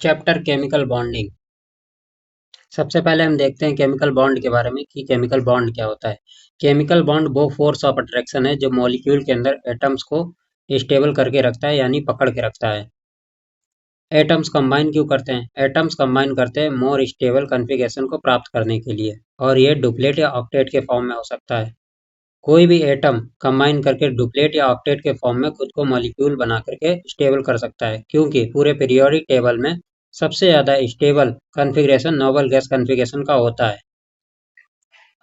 Chapter chemical bonding. सबसे पहले हम देखते हैं केमिकल बॉन्ड के बारे में कि केमिकल बॉन्ड क्या होता है। केमिकल बॉन्ड वो फोर्स ऑफ अट्रैक्शन है जो मॉलिक्यूल के अंदर एटम्स को स्टेबल करके रखता है, यानी पकड़ के रखता है। एटम्स कंबाइन क्यों करते हैं? एटम्स कंबाइन करते हैं मोर स्टेबल कॉन्फ़िगरेशन को प्राप्त करने के लिए, और ये डुप्लेट या ऑक्टेट के फॉर्म में हो सकता है। कोई भी एटम कंबाइन करके डुप्लेट या ऑक्टेट के फॉर्म में खुद को मॉलिक्यूल बना करके स्टेबल कर सकता है, क्योंकि पूरे पीरियोडिक टेबल में सबसे ज़्यादा stable configuration noble gas configuration का होता है।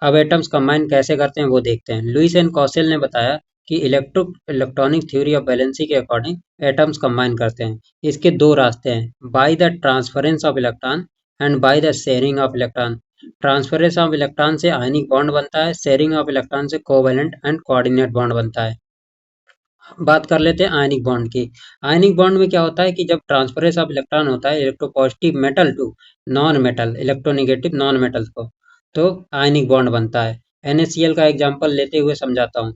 अब एटम्स कंबाइन कैसे करते हैं वो देखते हैं। लुईस एंड कॉसेल ने बताया कि इलेक्ट्रॉनिक थ्योरी ऑफ वैलेंसी के अकॉर्डिंग एटम्स कंबाइन करते हैं। इसके दो रास्ते हैं, by the transference of electron and by the sharing of electron. Transference of electron से आयनिक बॉन्ड बनता है, शेयरिंग ऑफ इलेक्ट्रॉन से कोवैलेंट एंड कोऑर्डिनेट बॉन्ड बनता है। बात कर लेते हैं आयनिक बॉन्ड की। आयनिक बॉन्ड में क्या होता है कि जब ट्रांसफरेंस ऑफ इलेक्ट्रॉन होता है electropositive metal to non metal, electronegative non metal को, तो आयनिक बॉन्ड बनता है। NaCl का एग्जांपल लेते हुए समझाता हूँ।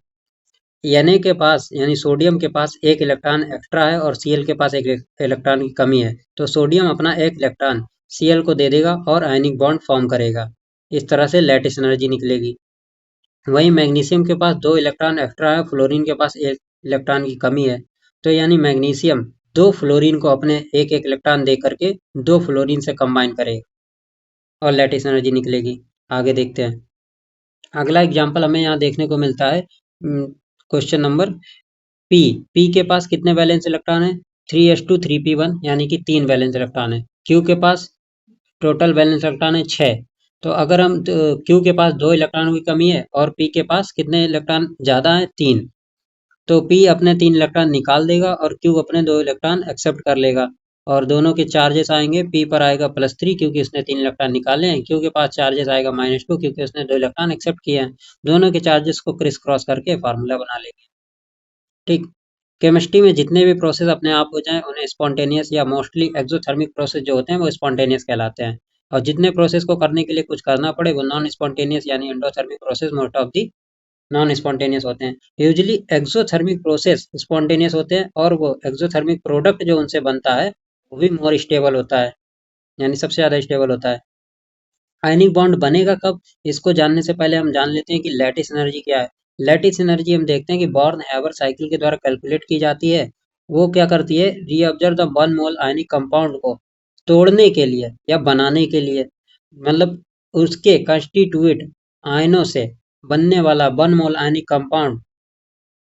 Na के पास यानी सोडियम के पास एक इलेक्ट्रॉन एक्स्ट्रा है और Cl के पास एक इलेक्ट्रॉन की कमी है, तो सोडियम अपना एक इलेक्ट्रॉन Cl को दे देगा और आयनिक बॉन्ड फॉर्म करेगा। इस तरह से लैटिस एनर्जी निकलेगी। वहीं मैग्नीशियम के पास दो इलेक्ट्रॉन एक्स्ट्रा है, फ्लोरीन के पास एक इलेक्ट्रॉन की कमी है, तो यानी मैग्नीशियम दो फ्लोरीन को अपने एक एक इलेक्ट्रॉन दे करके दो फ्लोरीन से कंबाइन करेगा और लैटिस एनर्जी निकलेगी। आगे देखते हैं। अगला एग्जांपल हमें यहाँ देखने को मिलता है। Question number P. पी के पास कितने वैलेंस इलेक्ट्रॉन है? 3s2 3p1, यानी कि 3 वैलेंस इलेक्ट्रॉन है। क्यू के पास टोटल वैलेंस इलेक्ट्रॉन है 6। तो अगर हम क्यू के पास दो इलेक्ट्रॉनों की कमी है और पी के पास कितने इलेक्ट्रॉन ज़्यादा है? 3। तो पी अपने 3 इलेक्ट्रॉन निकाल देगा और क्यू अपने 2 इलेक्ट्रॉन एक्सेप्ट कर लेगा, और दोनों के चार्जेस आएंगे। पी पर आएगा +3 क्योंकि उसने 3 इलेक्ट्रॉन निकाले हैं, क्यू के पास चार्जेस आएगा -2 क्योंकि उसने 2 इलेक्ट्रॉन एक्सेप्ट किए हैं। दोनों के चार्जेस को क्रिस क्रॉस करके फार्मूला बना लेंगे। ठीक। केमिस्ट्री में जितने भी प्रोसेस अपने आप हो जाएं उन्हें स्पॉन्टेनियस या मोस्टली एक्सोथर्मिक प्रोसेस जो होते हैं वो स्पॉन्टेनियस कहलाते हैं, और जितने प्रोसेस को करने के लिए कुछ करना पड़े वो नॉन स्पॉन्टेनियस यानी endothermic process most of the non spontaneous होते हैं। यूजुअली एक्सोथर्मिक प्रोसेस स्पॉन्टेनियस होते हैं, और वो एक्सोथर्मिक प्रोडक्ट जो उनसे बनता है वो भी मोर स्टेबल होता है, यानी सबसे ज़्यादा स्टेबल होता है। आयनिक बॉन्ड बनेगा कब? इसको जानने से पहले हम जान लेते हैं कि लैटिस एनर्जी क्या है। लैटिस एनर्जी हम देखते हैं कि बॉर्न हैबर साइकिल के द्वारा कैलकुलेट की जाती है। वो क्या करती है? Reabsorb the one mole ionic compound को तोड़ने के लिए या बनाने के लिए, मतलब उसके कंस्टिट्यूट आयनों से बनने वाला वन मोल आयनिक कंपाउंड,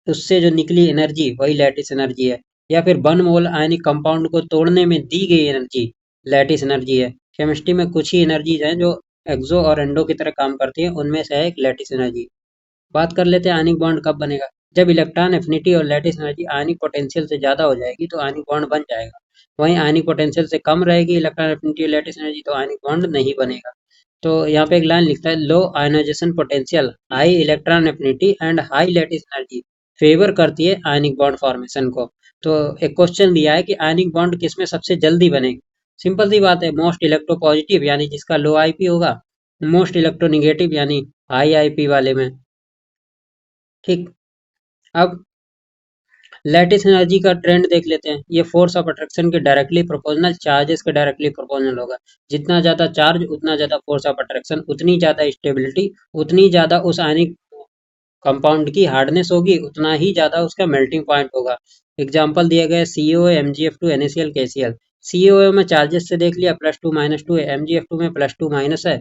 उससे जो निकली एनर्जी वही लैटिस एनर्जी है। या फिर वन मोल आयनिक कंपाउंड को तोड़ने में दी गई एनर्जी लैटिस एनर्जी है। केमिस्ट्री में कुछ ही एनर्जीज हैं जो एक्सो और एंडो की तरह काम करती है, उनमें से है एक लैटिस एनर्जी। बात कर लेते हैं आयनिक बॉन्ड कब बनेगा। जब इलेक्ट्रॉन एफिनिटी और लैटिस एनर्जी आयनिक पोटेंशियल से ज़्यादा हो जाएगी तो आयनिक बॉन्ड बन जाएगा। वहीं आयनिक पोटेंशियल से कम रहेगी इलेक्ट्रॉन एफिनिटी और लैटिस एनर्जी तो आयनिक बॉन्ड नहीं बनेगा। तो यहाँ पे एक लाइन लिखता है, low ionization potential, high electron affinity and high lattice energy favour करती है आयनिक बॉन्ड फॉर्मेशन को। तो एक क्वेश्चन दिया है कि आयनिक बॉन्ड किसमें सबसे जल्दी बनेगा। सिंपल सी बात है, मोस्ट इलेक्ट्रोपॉजिटिव यानी जिसका लो आईपी होगा, मोस्ट इलेक्ट्रोनिगेटिव यानी हाई आईपी वाले में। ठीक। अब लैटिस एनर्जी का ट्रेंड देख लेते हैं। ये फोर्स ऑफ अट्रैक्शन के डायरेक्टली प्रोपोर्शनल, चार्जेस के डायरेक्टली प्रोपोर्शनल होगा। जितना ज्यादा चार्ज उतना ज्यादा फोर्स ऑफ अट्रैक्शन, उतनी ज्यादा स्टेबिलिटी, उतनी ज्यादा उस आयनिक कंपाउंड की हार्डनेस होगी, उतना ही ज्यादा उसका मेल्टिंग पॉइंट होगा। एग्जाम्पल दिया गया है CaO, MgF2, NaCl, KCl। CaO में चार्जेस से देख लिया +2 -2 है, MgF2 में +2 माइनस है,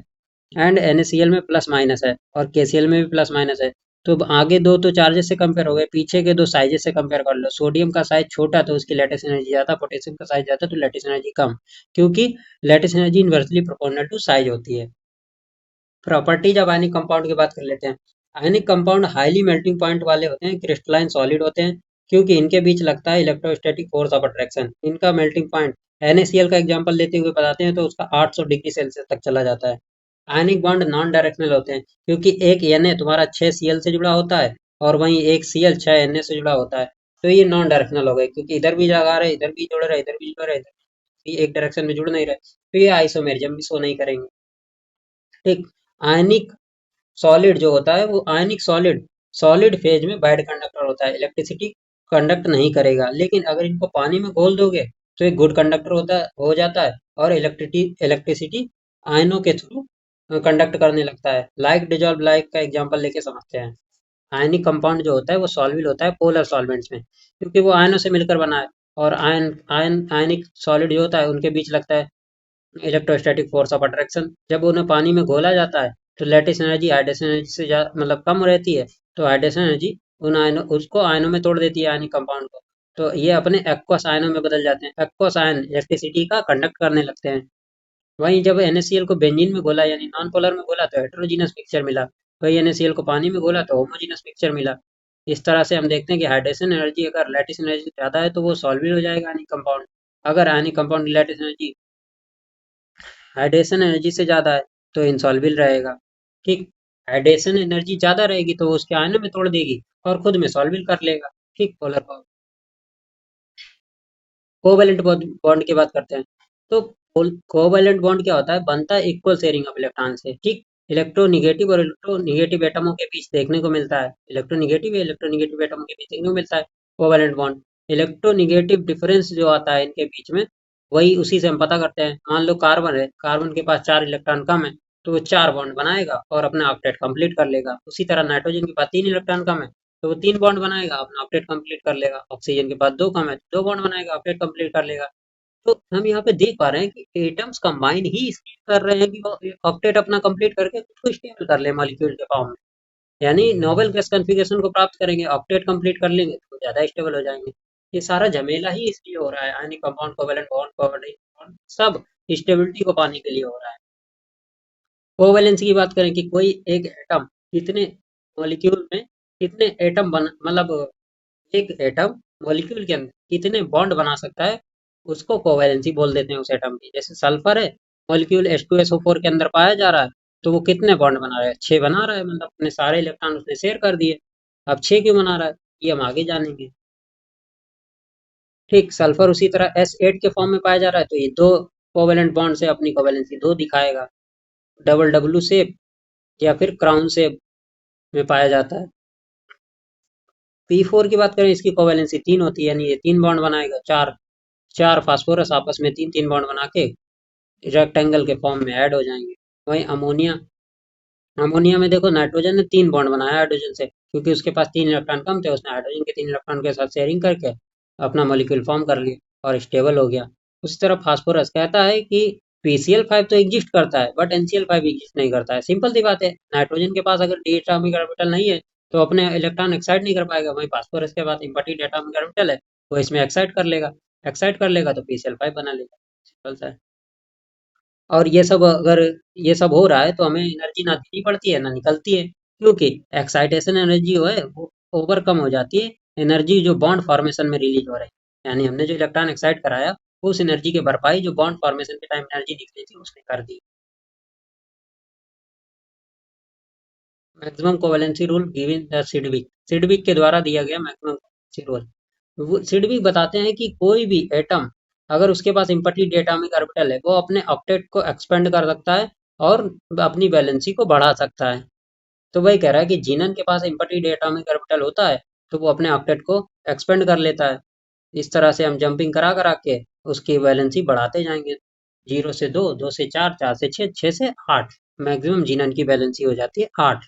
एंड NaCl में प्लस माइनस है, और KCl में भी प्लस माइनस है। तो अब आगे दो तो चार्जेस से कंपेयर हो गए, पीछे के दो साइजेस से कंपेयर कर लो। सोडियम का साइज छोटा तो उसकी लैटिस एनर्जी ज्यादा, पोटेशियम का साइज ज्यादा तो लैटिस एनर्जी कम, क्योंकि lattice energy inversely proportional to size होती है। प्रॉपर्टीज ऑफ आयनिक कंपाउंड की बात कर लेते हैं। Ionic compound highly melting point वाले होते हैं, क्रिस्टलाइन सॉलिड होते हैं, क्योंकि इनके बीच लगता है इलेक्ट्रोस्टैटिक फोर्स ऑफ अट्रैक्शन। इनका मेल्टिंग पॉइंट NaCl का एग्जांपल लेते हुए बताते हैं तो उसका 800 डिग्री सेल्सियस तक चला जाता है। आयनिक बॉन्ड नॉन डायरेक्शनल होते हैं, क्योंकि एक Na तुम्हारा 6Cl से जुड़ा होता है और वहीं एक Cl 6Na से जुड़ा होता है। तो ये नॉन डायरेक्शनल हो गए, क्योंकि इधर भी लगा रहे, इधर भी जुड़ रहे, इधर भी जुड़ रहे, इधर भी एक डायरेक्शन में जुड़ नहीं रहे, तो ये आइसोमेरिज्म भी शो नहीं करेंगे। ठीक। आयनिक सॉलिड जो होता है वो आयनिक सॉलिड सॉलिड फेज में वाइड कंडक्टर होता है, इलेक्ट्रिसिटी कंडक्ट नहीं करेगा। लेकिन अगर इनको पानी में घोल दोगे तो एक गुड कंडक्टर होता है हो जाता है, और इलेक्ट्रिसिटी आयनों के थ्रू कंडक्ट करने लगता है। लाइक डिजॉल्व लाइक का एग्जांपल लेके समझते हैं। आयनिक कंपाउंड जो होता है वो सॉल्युबल होता है पोलर सॉल्वेंट्स में, क्योंकि वो आयनों से मिलकर बना है। और आयनिक सॉलिड जो होता है उनके बीच लगता है इलेक्ट्रोस्टैटिक फोर्स ऑफ अट्रैक्शन। जब उन्हें पानी में घोला जाता है तो लैटिस एनर्जी हाइड्रेशन एनर्जी से मतलब कम रहती है। तो हाइड्रेशन एनर्जी उन आयनों उसको आयनों में तोड़ देती है, आयनिक कंपाउंड को। तो ये अपने एक्वस आयनों में बदल जाते हैं। एक्वस आयन इलेक्ट्रिसिटी का कंडक्ट करने लगते हैं। वहीं जब NaCl को बेंजीन में घोला यानी नॉन पोलर में घोला तो हेटेरोजीनस मिक्सचर मिला। वही NaCl को पानी में घोला तो होमोजीनस मिक्सचर मिला। इस तरह से हम देखते हैं कि हाइड्रेशन एनर्जी अगर लैटिस एनर्जी ज्यादा है तो वो सॉल्वेबल हो जाएगा आयनिक कंपाउंड। अगर आयनिक कंपाउंड की लैटिस एनर्जी हाइड्रेशन एनर्जी से ज्यादा है तो इंसॉल्वेबल रहेगा। ठीक। हाइड्रेशन एनर्जी ज्यादा रहेगी तो वो उसके आयनों में तोड़ देगी और खुद में सॉल्वेबल कर लेगा। ठीक। पोलर कोवैलेंट बॉन्ड की बात करते हैं। तो कोवैलेंट बॉन्ड क्या होता है? बनता है इक्वल शेयरिंग ऑफ इलेक्ट्रॉन से। ठीक। इलेक्ट्रोनिगेटिव और इलेक्ट्रोनिगेटिव एटमों के बीच देखने को मिलता है। इलेक्ट्रोनिगेटिव या इलेक्ट्रोनिगेटिव एटमों के बीच देखने को मिलता है कोवैलेंट बॉन्ड। इलेक्ट्रोनिगेटिव डिफरेंस जो आता है इनके बीच में, वही उसी से हम पता करते हैं। मान लो कार्बन है, कार्बन के पास 4 इलेक्ट्रॉन कम है, तो वो 4 बॉन्ड बनाएगा और अपना ऑक्टेट कंप्लीट कर लेगा। उसी तरह नाइट्रोजन के पास 3 इलेक्ट्रॉन कम है, तो वो 3 बॉन्ड बनाएगा, अपना ऑक्टेट कंप्लीट कर लेगा। ऑक्सीजन के पास 2 कम है, तो 2 बॉन्ड बनाएगा, ऑक्टेट कंप्लीट कर लेगा। तो हम यहाँ पे देख पा रहे हैं कि एटम्स कंबाइन ही इसलिए कर रहे हैं कि वो ऑक्टेट अपना कंप्लीट करके खुद को स्टेबल कर ले मॉलिक्यूल के फॉर्म में। यानी नोबेल गैस कॉन्फ़िगरेशन को प्राप्त करेंगे, ऑक्टेट कंप्लीट कर लेंगे तो ज्यादा स्टेबल हो जाएंगे। ये सारा झमेला ही इसलिए हो रहा है, ionic compound, covalent bond, covalent bond, सब स्टेबिलिटी को पाने के लिए हो रहा है। कोवैलेंस की बात करें कि कोई एक एटम कितने मॉलिक्यूल में कितने एटम बन मतलब एक एटम मॉलिक्यूल के अंदर कितने बॉन्ड बना सकता है, उसको कोवैलेंसी बोल देते हैं उस एटम की। जैसे सल्फर है, मॉलिक्यूल H2SO4 के अंदर पाया जा रहा है, तो वो कितने बॉन्ड बना रहा है? 6 बना रहा है, मतलब अपने सारे इलेक्ट्रॉन उसने शेयर कर दिए। अब 6 क्यों बना रहा है, ये हम आगे जानेंगे। ठीक। सल्फर उसी तरह S8 के फॉर्म में पाया जा रहा है, तो ये 2 कोवैलेंट बॉन्ड से अपनी कोवैलेंसी 2 दिखाएगा। डबल डब्ल्यू शेप या फिर क्राउन शेप में पाया जाता है। P4 की बात करें, इसकी कोवैलेंसी 3 होती है, यानी ये 3 बॉन्ड बनाएगा। चार चार फास्फोरस आपस में 3-3 बॉन्ड बना के रेक्टेंगल के फॉर्म में ऐड हो जाएंगे। वहीं अमोनिया अमोनिया में देखो, नाइट्रोजन ने 3 बॉन्ड बनाया हाइड्रोजन से, क्योंकि उसके पास 3 इलेक्ट्रॉन कम थे, उसने हाइड्रोजन के 3 इलेक्ट्रॉन के साथ शेयरिंग करके अपना मॉलिक्यूल फॉर्म कर लिया और स्टेबल हो गया। उसी तरह फास्फोरस कहता है कि PCl5 तो एग्जिस्ट करता है बट NCl5 एग्जिस्ट नहीं करता है। सिंपल सी बात है, नाइट्रोजन के पास अगर डी एटॉमिक ऑर्बिटल नहीं है तो अपने इलेक्ट्रॉन एक्साइट नहीं कर पाएगा। वहीं फास्फोरस के पास इम्पटीड एटॉमिक ऑर्बिटल है, वो इसमें एक्साइट कर लेगा तो PCl5 बना लेगा। सिंपल सा है। और ये सब हो रहा है तो हमें एनर्जी ना देनी पड़ती है ना निकलती है, क्योंकि एक्साइटेशन एनर्जी जो है वो ओवरकम हो जाती है एनर्जी जो बॉन्ड फॉर्मेशन में रिलीज हो रही है। यानी हमने जो इलेक्ट्रॉन एक्साइट कराया, उस एनर्जी की भरपाई जो बॉन्ड फॉर्मेशन के टाइम एनर्जी निकली थी उसने कर दी। Maximum covalency rule given the Sidgwick के द्वारा दिया गया मैक्सिमम कोवेलेंसी रूल। सिडविक बताते हैं कि कोई भी एटम अगर उसके पास इम्पटीड एटॉमिक ऑर्बिटल है, वो अपने ऑक्टेट को एक्सपेंड कर सकता है और अपनी वैलेंसी को बढ़ा सकता है। तो वही कह रहा है कि जीनन के पास इम्पटीड एटॉमिक ऑर्बिटल होता है, तो वो अपने ऑक्टेट को एक्सपेंड कर लेता है। इस तरह से हम जंपिंग करा करा के उसकी वैलेंसी बढ़ाते जाएंगे। 0 से 2, 2 से 4, 4 से 6, 6 से 8। मैक्सिमम जीनन की वैलेंसी हो जाती है 8।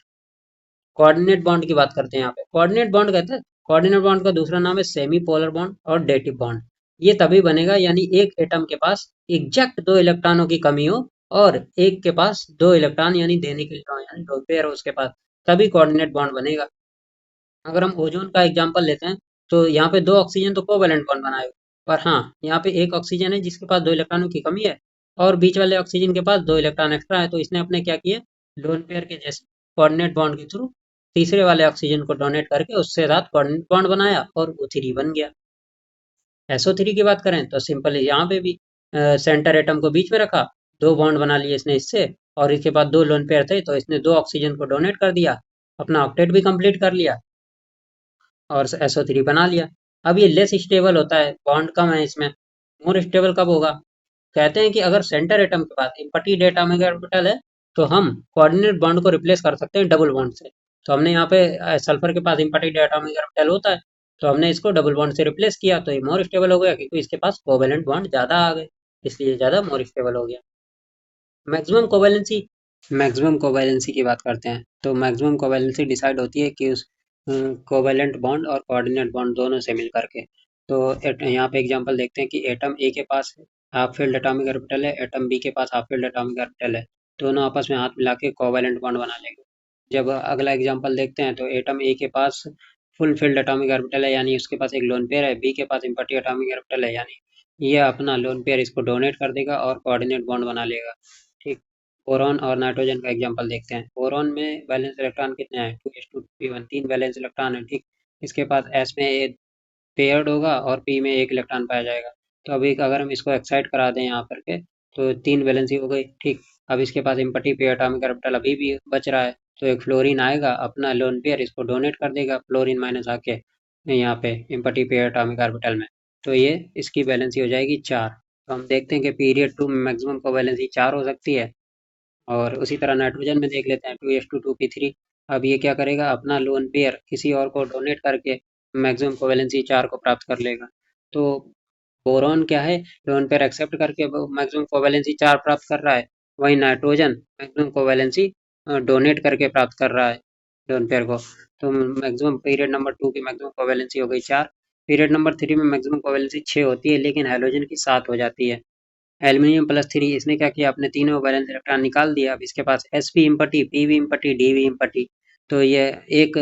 कोऑर्डिनेट बॉन्ड की बात करते हैं यहाँ पे। कोऑर्डिनेट बॉन्ड कहते हैं, कोऑर्डिनेट बॉन्ड का दूसरा नाम है सेमी पोलर बॉन्ड और डेटिव बॉन्ड। ये तभी बनेगा यानी एक एटम के पास एग्जैक्ट 2 इलेक्ट्रॉनों की कमी हो और एक के पास 2 इलेक्ट्रॉन यानी देने के लिए यानी 2 पेयर हो उसके पास, तभी कोऑर्डिनेट बॉन्ड बनेगा। अगर हम ओजोन का एग्जांपल लेते हैं, तो यहाँ पे 2 ऑक्सीजन तो कोवैलेंट बॉन्ड बनाएगा, पर हाँ यहाँ पे एक ऑक्सीजन है जिसके पास 2 इलेक्ट्रॉनों की कमी है और बीच वाले ऑक्सीजन के पास 2 इलेक्ट्रॉन एक्स्ट्रा है, तो इसने अपने क्या किए, लोन पेयर के जैसे कोऑर्डिनेट बॉन्ड के थ्रू तीसरे वाले ऑक्सीजन को डोनेट करके उससे साथ कोऑर्डिनेट बॉन्ड बनाया और O3 बन गया। SO3 की बात करें तो सिंपल यहाँ पे भी सेंटर एटम को बीच में रखा, 2 बॉन्ड बना लिए इसने इससे, और इसके बाद 2 लोन पेयर थे तो इसने 2 ऑक्सीजन को डोनेट कर दिया, अपना ऑक्टेट भी कंप्लीट कर लिया और SO3 बना लिया। अब ये लेस स्टेबल होता है, बॉन्ड कम है इसमें। मोर स्टेबल कब होगा? कहते हैं कि अगर सेंटर एटम के पास इम्पटीड एटॉमिक ऑर्बिटल है तो हम कोऑर्डिनेट बॉन्ड को रिप्लेस कर सकते हैं डबल बॉन्ड से। तो हमने यहाँ पे सल्फर के पास इम्पटीड एटॉमिक ऑर्बिटल होता है, तो हमने इसको डबल बॉन्ड से रिप्लेस किया तो ये मोर स्टेबल हो गया क्योंकि इसके पास कोवेलेंट बॉन्ड ज़्यादा आ गए, इसलिए ज़्यादा मोर स्टेबल हो गया। मैक्सिमम कोवेलेंसी, मैक्सिमम कोवेलेंसी की बात करते हैं। तो मैक्सिमम कोवेलेंसी डिसाइड होती है कि उस कोवेलेंट बॉन्ड और कोऑर्डिनेट बॉन्ड दोनों से मिल करके। तो यहाँ पे एग्जांपल देखते हैं कि एटम ए के पास हाफ फील्ड एटॉमिक ऑर्बिटल है, एटम बी के पास हाफ फील्ड एटॉमिक ऑर्बिटल है, दोनों आपस में हाथ मिला के कोवेलेंट बॉन्ड बना लेंगे। जब अगला एग्जांपल देखते हैं तो एटम ए के पास फुल फील्ड एटॉमिक ऑर्बिटल है, यानी उसके पास एक लोन पेयर है, बी के पास इम्पटी एटॉमिक ऑर्बिटल है, यानी ये अपना लोन पेयर इसको डोनेट कर देगा और कोऑर्डिनेट बॉन्ड बना लेगा। ठीक। बोरॉन और नाइट्रोजन का एग्जांपल देखते हैं। बोरॉन में वैलेंस इलेक्ट्रॉन कितने हैं? 2s2p1, 3 वैलेंस इलेक्ट्रॉन है। ठीक। इसके पास s में पेयर्ड होगा और p में एक इलेक्ट्रॉन पाया जाएगा। तो अभी अगर हम इसको एक्साइट करा दें यहाँ पर के, तो 3 वैलेंसी हो गई। ठीक। अब इसके पास इम्पटी पेयर एटॉमिक ऑर्बिटल अभी भी बच रहा है, तो एक फ्लोरीन आएगा, अपना लोन पेयर इसको डोनेट कर देगा, फ्लोरीन माइनस आके यहाँ पे इम्पटी पेयर एटॉमिक ऑर्बिटल में। तो ये इसकी वैलेंसी हो जाएगी 4। तो हम देखते हैं कि पीरियड 2 में मैक्सिमम को वैलेंसी 4 हो सकती है। और उसी तरह नाइट्रोजन में देख लेते हैं 2s2 2p3। अब ये क्या करेगा, अपना लोन पेयर किसी और को डोनेट करके मैक्सिमम कोवेलेंसी 4 को प्राप्त कर लेगा। तो बोरॉन क्या है, लोन पेयर एक्सेप्ट करके मैक्सिमम कोवेलेंसी 4 प्राप्त कर रहा है, वहीं नाइट्रोजन मैक्सिमम कोवेलेंसी डोनेट करके प्राप्त कर रहा है लोन पेयर को। तो मैक्सिमम पीरियड नंबर 2 की मैक्सिमम कोवेलेंसी हो गई 4। पीरियड नंबर 3 में मैक्सिमम कोवेलेंसी 6 होती है, लेकिन हाइड्रोजन की 7 हो जाती है। एल्यूमिनियम +3, इसने क्या किया, अपने तीनों वैलेंस इलेक्ट्रॉन निकाल दिया। अब इसके पास sp empty, pv empty, dv empty. तो ये एक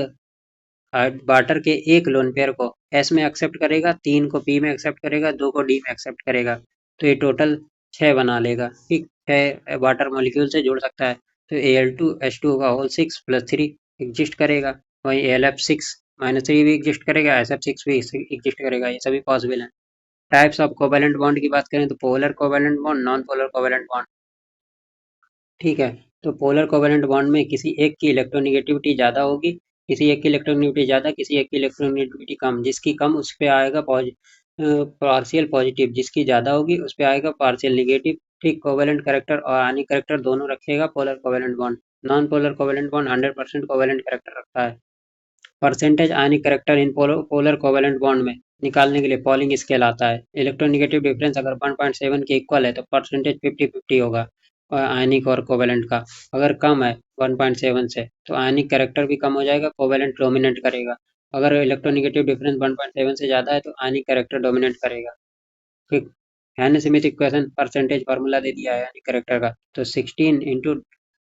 वाटर के एक लोन पेयर को s में एक्सेप्ट करेगा, 3 को p में एक्सेप्ट करेगा, 2 को d में एक्सेप्ट करेगा। तो ये टोटल 6 बना लेगा। ठीक, 6 वाटर मॉलिक्यूल से जोड़ सकता है। तो Al2H2 का होल 6 + 3 एग्जिस्ट करेगा। वहीं Alf6 - 3 भी एग्जिस्ट करेगा, SF6 भी एग्जिस्ट करेगा। ये सभी पॉसिबल है। टाइप्स ऑफ कोवेलेंट बॉन्ड की बात करें तो polar covalent bond, non polar covalent bond. ठीक है। तो पोलर कोवेलेंट बॉन्ड में किसी एक की इलेक्ट्रोनेगेटिविटी ज़्यादा होगी, किसी एक की इलेक्ट्रोनेगेटिविटी ज़्यादा, किसी एक की इलेक्ट्रोनेगेटिविटी कम। जिसकी कम उस पे आएगा पार्शियल पॉजिटिव, जिसकी ज़्यादा होगी उस पे आएगा पार्शियल नेगेटिव। ठीक। कोवेलेंट करेक्टर और आयनिक करेक्टर दोनों रखेगा polar covalent bond. Non polar covalent bond 100% covalent character रखता है। Percentage ionic character in polar covalent bond में निकालने के लिए पॉलिंग स्केल आता है। इलेक्ट्रोनेगेटिव डिफरेंस अगर 1.7 के इक्वल है तो परसेंटेज 50-50 होगा और आयनिक और कोवेलेंट का। अगर कम है 1.7 से तो आयनिक करेक्टर भी कम हो जाएगा, कोवेलेंट डोमिनेट करेगा। अगर इलेक्ट्रोनेगेटिव डिफरेंस 1.7 से ज़्यादा है तो आयनिक करेक्टर डोमिनेट करेगा। ठीक। हैने सिमित इक्वेशन परसेंटेज फार्मूला दे दिया है यानी करेक्टर का। तो 16 into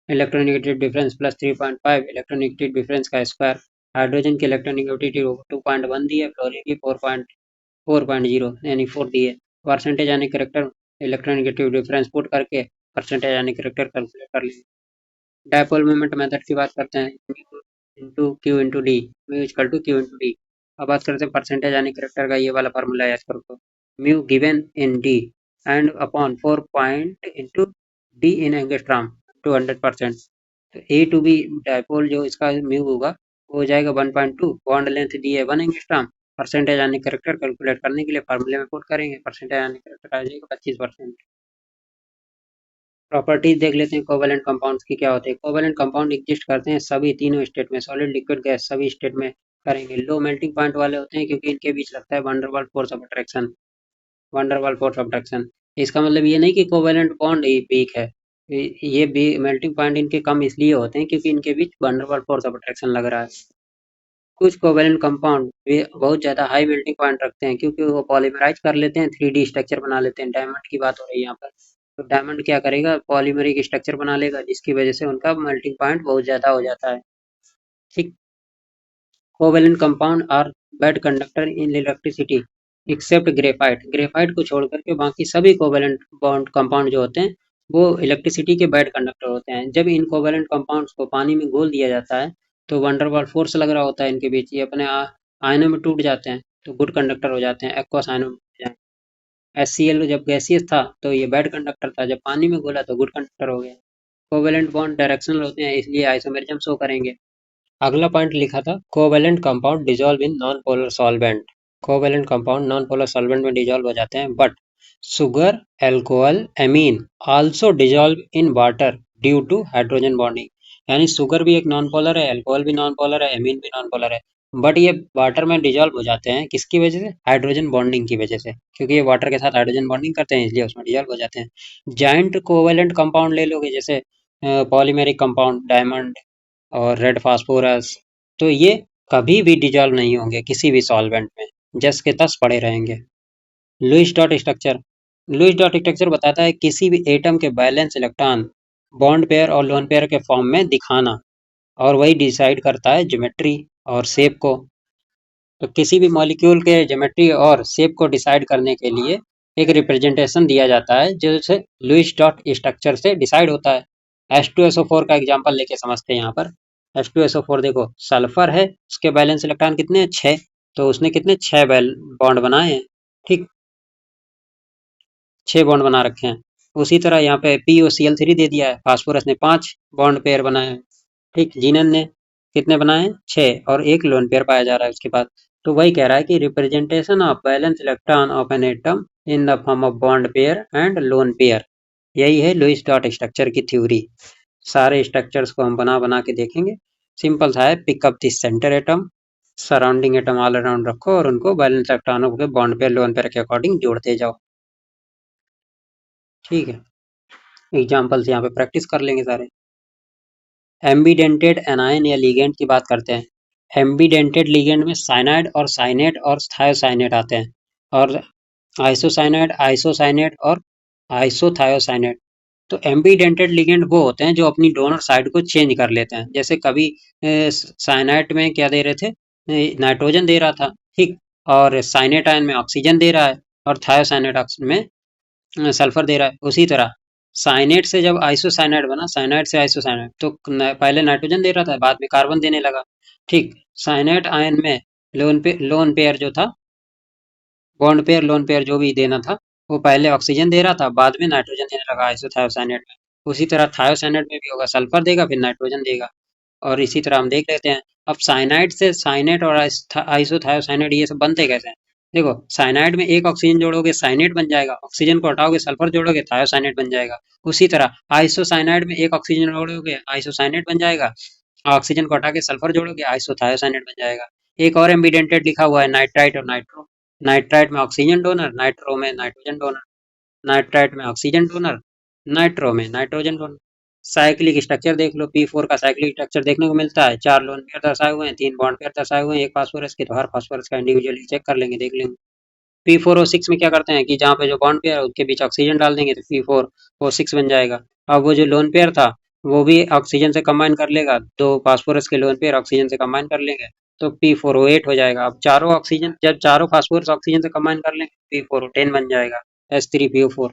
electronegative difference plus 3.5 electronegative difference का स्क्वायर। हाइड्रोजन की इलेक्ट्रोनेगेटिविटी 2.1 दी है, फ्लोरीन की 4.0 यानी 4 दी है। परसेंटेज यानी करेक्टर इलेक्ट्रोनेगेटिव डिफरेंस पुट करके परसेंटेज यानी करेक्टर कैलकुलेट कर लीजिए। डायपोल मोमेंट मेथड की बात करते हैं, into q into d, mu equal to q into d. अब बात करते हैं परसेंटेज यानी करेक्टर का, ये वाला फार्मूला याद करो। Mu given in D and upon 4 point into D in angstrom to 100%। तो ए टू बी डायपोल जो इसका म्यू होगा वो हो जाएगा 1.2। बॉन्ड लेंथ दी है 1 एंगस्ट्रॉम। परसेंटेज यानी करेक्टर कैलकुलेट करने के लिए फार्मूले में पुट करेंगे, परसेंटेज यानी करेक्टर आ जाएगा 25%। प्रॉपर्टीज देख लेते हैं कोवेलेंट कंपाउंड्स की क्या होते हैं। कोवेलेंट कंपाउंड एग्जिस्ट करते हैं सभी तीनों स्टेट में, सॉलिड लिक्विड गैस सभी स्टेट में करेंगे। लो मेल्टिंग पॉइंट वाले होते हैं क्योंकि इनके बीच लगता है van der Waals force of attraction. Van der Waals force of attraction, इसका मतलब ये नहीं कि कोवेलेंट बॉन्ड वीक है। ये भी मेल्टिंग पॉइंट इनके कम इसलिए होते हैं क्योंकि इनके बीच वंडरवाल फोर्स ऑफ अट्रैक्शन लग रहा है। कुछ कोवेलेंट कंपाउंड वे बहुत ज़्यादा हाई मेल्टिंग पॉइंट रखते हैं क्योंकि वो पॉलीमराइज कर लेते हैं, 3D स्ट्रक्चर बना लेते हैं। डायमंड की बात हो रही है यहाँ पर। तो डायमंड क्या करेगा, पॉलीमरिक स्ट्रक्चर बना लेगा जिसकी वजह से उनका मेल्टिंग पॉइंट बहुत ज़्यादा हो जाता है। ठीक। Covalent compound are bad conductor in electricity except graphite. Graphite को छोड़ करके बाकी सभी कोवेलेंट बॉन्ड कंपाउंड जो होते हैं वो इलेक्ट्रिसिटी के बैड कंडक्टर होते हैं। जब इन कोवेलेंट कंपाउंड्स को पानी में घोल दिया जाता है तो वंडरवाल फोर्स लग रहा होता है इनके बीच, ये अपने आयनों में टूट जाते हैं तो गुड कंडक्टर हो जाते हैं, एक्वस आयनों में टूट जाते हैं। HCl जब गैसियस था तो ये बैड कंडक्टर था, जब पानी में घोला तो गुड कंडक्टर हो गया। कोवेलेंट बॉन्ड डायरेक्शनल होते हैं इसलिए आइसोमेरिज्म शो करेंगे। अगला पॉइंट लिखा था covalent compound dissolve in non polar solvent. Covalent compound non polar solvent में डिजॉल्व हो जाते हैं, but sugar, alcohol, amine also dissolve in water due to hydrogen bonding. यानी सुगर भी एक नॉन पोलर है, अल्कोहल भी नॉन पोलर है, एमीन भी नॉन पोलर है। बट ये वाटर में डिजॉल्व हो जाते हैं किसकी वजह से? हाइड्रोजन बॉन्डिंग की वजह से, क्योंकि ये वाटर के साथ हाइड्रोजन बॉन्डिंग करते हैं इसलिए उसमें डिजॉल्व हो जाते हैं। जॉइंट कोवेलेंट कंपाउंड ले लोगे जैसे पॉलीमेरिक कंपाउंड, डायमंड और रेड फास्फोरस, तो ये कभी भी डिजॉल्व नहीं होंगे किसी भी सॉल्वेंट में, जस के तस पड़े रहेंगे। Lewis dot structure, Lewis dot structure बताता है किसी भी एटम के बैलेंस इलेक्ट्रॉन बॉन्ड पेयर और लोन पेयर के फॉर्म में दिखाना, और वही डिसाइड करता है ज्योमेट्री और शेप को। तो किसी भी मॉलिक्यूल के ज्योमेट्री और शेप को डिसाइड करने के लिए एक रिप्रेजेंटेशन दिया जाता है जैसे लुईस डॉट स्ट्रक्चर से डिसाइड होता है। H2SO4 का एग्जांपल लेके समझते हैं यहाँ पर। H2SO4 देखो सल्फर है, उसके बैलेंस इलेक्ट्रॉन कितने हैं? 6, तो उसने कितने 6 बॉन्ड बनाए हैं, ठीक, 6 बॉन्ड बना रखे हैं। उसी तरह यहाँ पे POCl3 दे दिया है, फास्फोरस ने 5 बॉन्ड पेयर बनाए हैं, ठीक। जीनन ने कितने बनाए हैं? 6, और एक लोन पेयर पाया जा रहा है उसके बाद। तो वही कह रहा है कि representation of valence electron of an atom in the form of bond pair and lone pair, यही है लुईस डॉट स्ट्रक्चर की थ्योरी। सारे स्ट्रक्चर्स को हम बना बना के देखेंगे। सिंपल सा है, pick up this centre atom, surrounding atom all around रखो और उनको बैलेंस इलेक्ट्रॉनों के बॉन्ड पेयर लोन पेयर के अकॉर्डिंग जोड़ते जाओ, ठीक है। एग्जाम्पल्स यहाँ पे प्रैक्टिस कर लेंगे सारे। एम्बीडेंटेड एनायन या लिगेंड की बात करते हैं। एम्बीडेंटेड लिगेंड में साइनाइड और साइनेट और थायोसाइनेट आते हैं, और आइसोसाइनाइड, आइसोसाइनेट और आइसोथायोसाइनेट। तो एम्बीडेंटेड लिगेंड वो होते हैं जो अपनी डोनर साइड को चेंज कर लेते हैं। जैसे कभी साइनाइड में क्या दे रहे थे? नाइट्रोजन दे रहा था, ठीक, और साइनेट आयन में ऑक्सीजन दे रहा है, और थायोसाइनेट में सल्फर दे रहा है। उसी तरह साइनेट से जब आइसोसाइनाइड बना, साइनाइड से आइसोसाइनाइड, तो पहले नाइट्रोजन दे रहा था, बाद में कार्बन देने लगा, ठीक। साइनेट आयन में लोन पेयर जो था, बॉन्ड पेयर लोन पेयर जो भी देना था, वो पहले ऑक्सीजन दे रहा था, बाद में नाइट्रोजन देने लगा आइसोथायोसाइनेट में। उसी तरह थायोसाइनेट में भी होगा, सल्फर देगा फिर नाइट्रोजन देगा। और इसी तरह हम देख लेते हैं। अब साइनाइड से साइनेट और आइसोथायोसाइनेट ये सब बनते कैसे हैं? देखो साइनाइड में एक ऑक्सीजन जोड़ोगे साइनेट बन जाएगा, ऑक्सीजन को हटाओगे सल्फर जोड़ोगे थायोसाइनेट बन जाएगा। उसी तरह आइसोसाइनाइड में एक ऑक्सीजन जोड़ोगे आइसोसाइनेट बन जाएगा, ऑक्सीजन को हटा के सल्फर जोड़ोगे आइसोथायोसाइनेट बन जाएगा। एक और एम्बिडेंटेड लिखा हुआ है, नाइट्राइट और नाइट्रो। नाइट्राइट में ऑक्सीजन डोनर, नाइट्रो में नाइट्रोजन डोनर। नाइट्राइट में ऑक्सीजन डोनर, नाइट्रो में नाइट्रोजन डोनर। साइक्लिक स्ट्रक्चर देख लो, P4 का साइक्लिक स्ट्रक्चर देखने को मिलता है। 4 लोन पेयर दर्शाए हुए हैं, 3 बॉन्ड पेयर दर्शाए हुए हैं, एक फास्फोरस के, तो हर फास्फोरस का इंडिविजुअली चेक कर लेंगे, देख लेंगे। P4O6 में क्या करते हैं कि जहाँ पे जो बॉन्ड पेयर है उसके बीच ऑक्सीजन डाल देंगे तो P4O6 बन जाएगा। अब वो जो लोन पेयर था वो भी ऑक्सीजन से कंबाइन कर लेगा, दो फास्फोरस के लोन पेयर ऑक्सीजन से कंबाइन कर लेंगे तो P4O8 हो जाएगा। अब चारों ऑक्सीजन, जब चारों फास्फोरस ऑक्सीजन से कंबाइन कर लेंगे P4O10 बन जाएगा, H3PO4।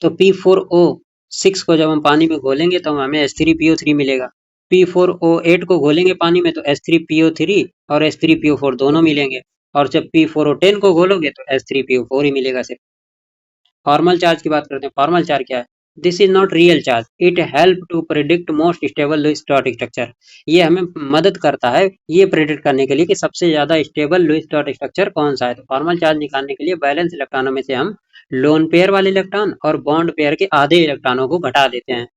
तो P4O6 को जब हम पानी में घोलेंगे तो हमें H3PO3 मिलेगा। P4O8 को घोलेंगे पानी में तो H3PO3 और H3PO4 दोनों मिलेंगे, और जब P4O10 को घोलोगे तो H3PO4 ही मिलेगा सिर्फ। फॉर्मल चार्ज की बात करते हैं। फॉर्मल चार्ज क्या है? This is not real charge, it help to predict most stable Lewis dot structure. ये हमें मदद करता है ये प्रिडिक्ट करने के लिए कि सबसे ज्यादा स्टेबल लुईस डॉट स्ट्रक्चर कौन सा है। तो फॉर्मल चार्ज निकालने के लिए बैलेंस इलेक्ट्रॉनों में से हम लोन पेयर वाले इलेक्ट्रॉन और बॉन्ड पेयर के आधे इलेक्ट्रॉनों को घटा देते हैं।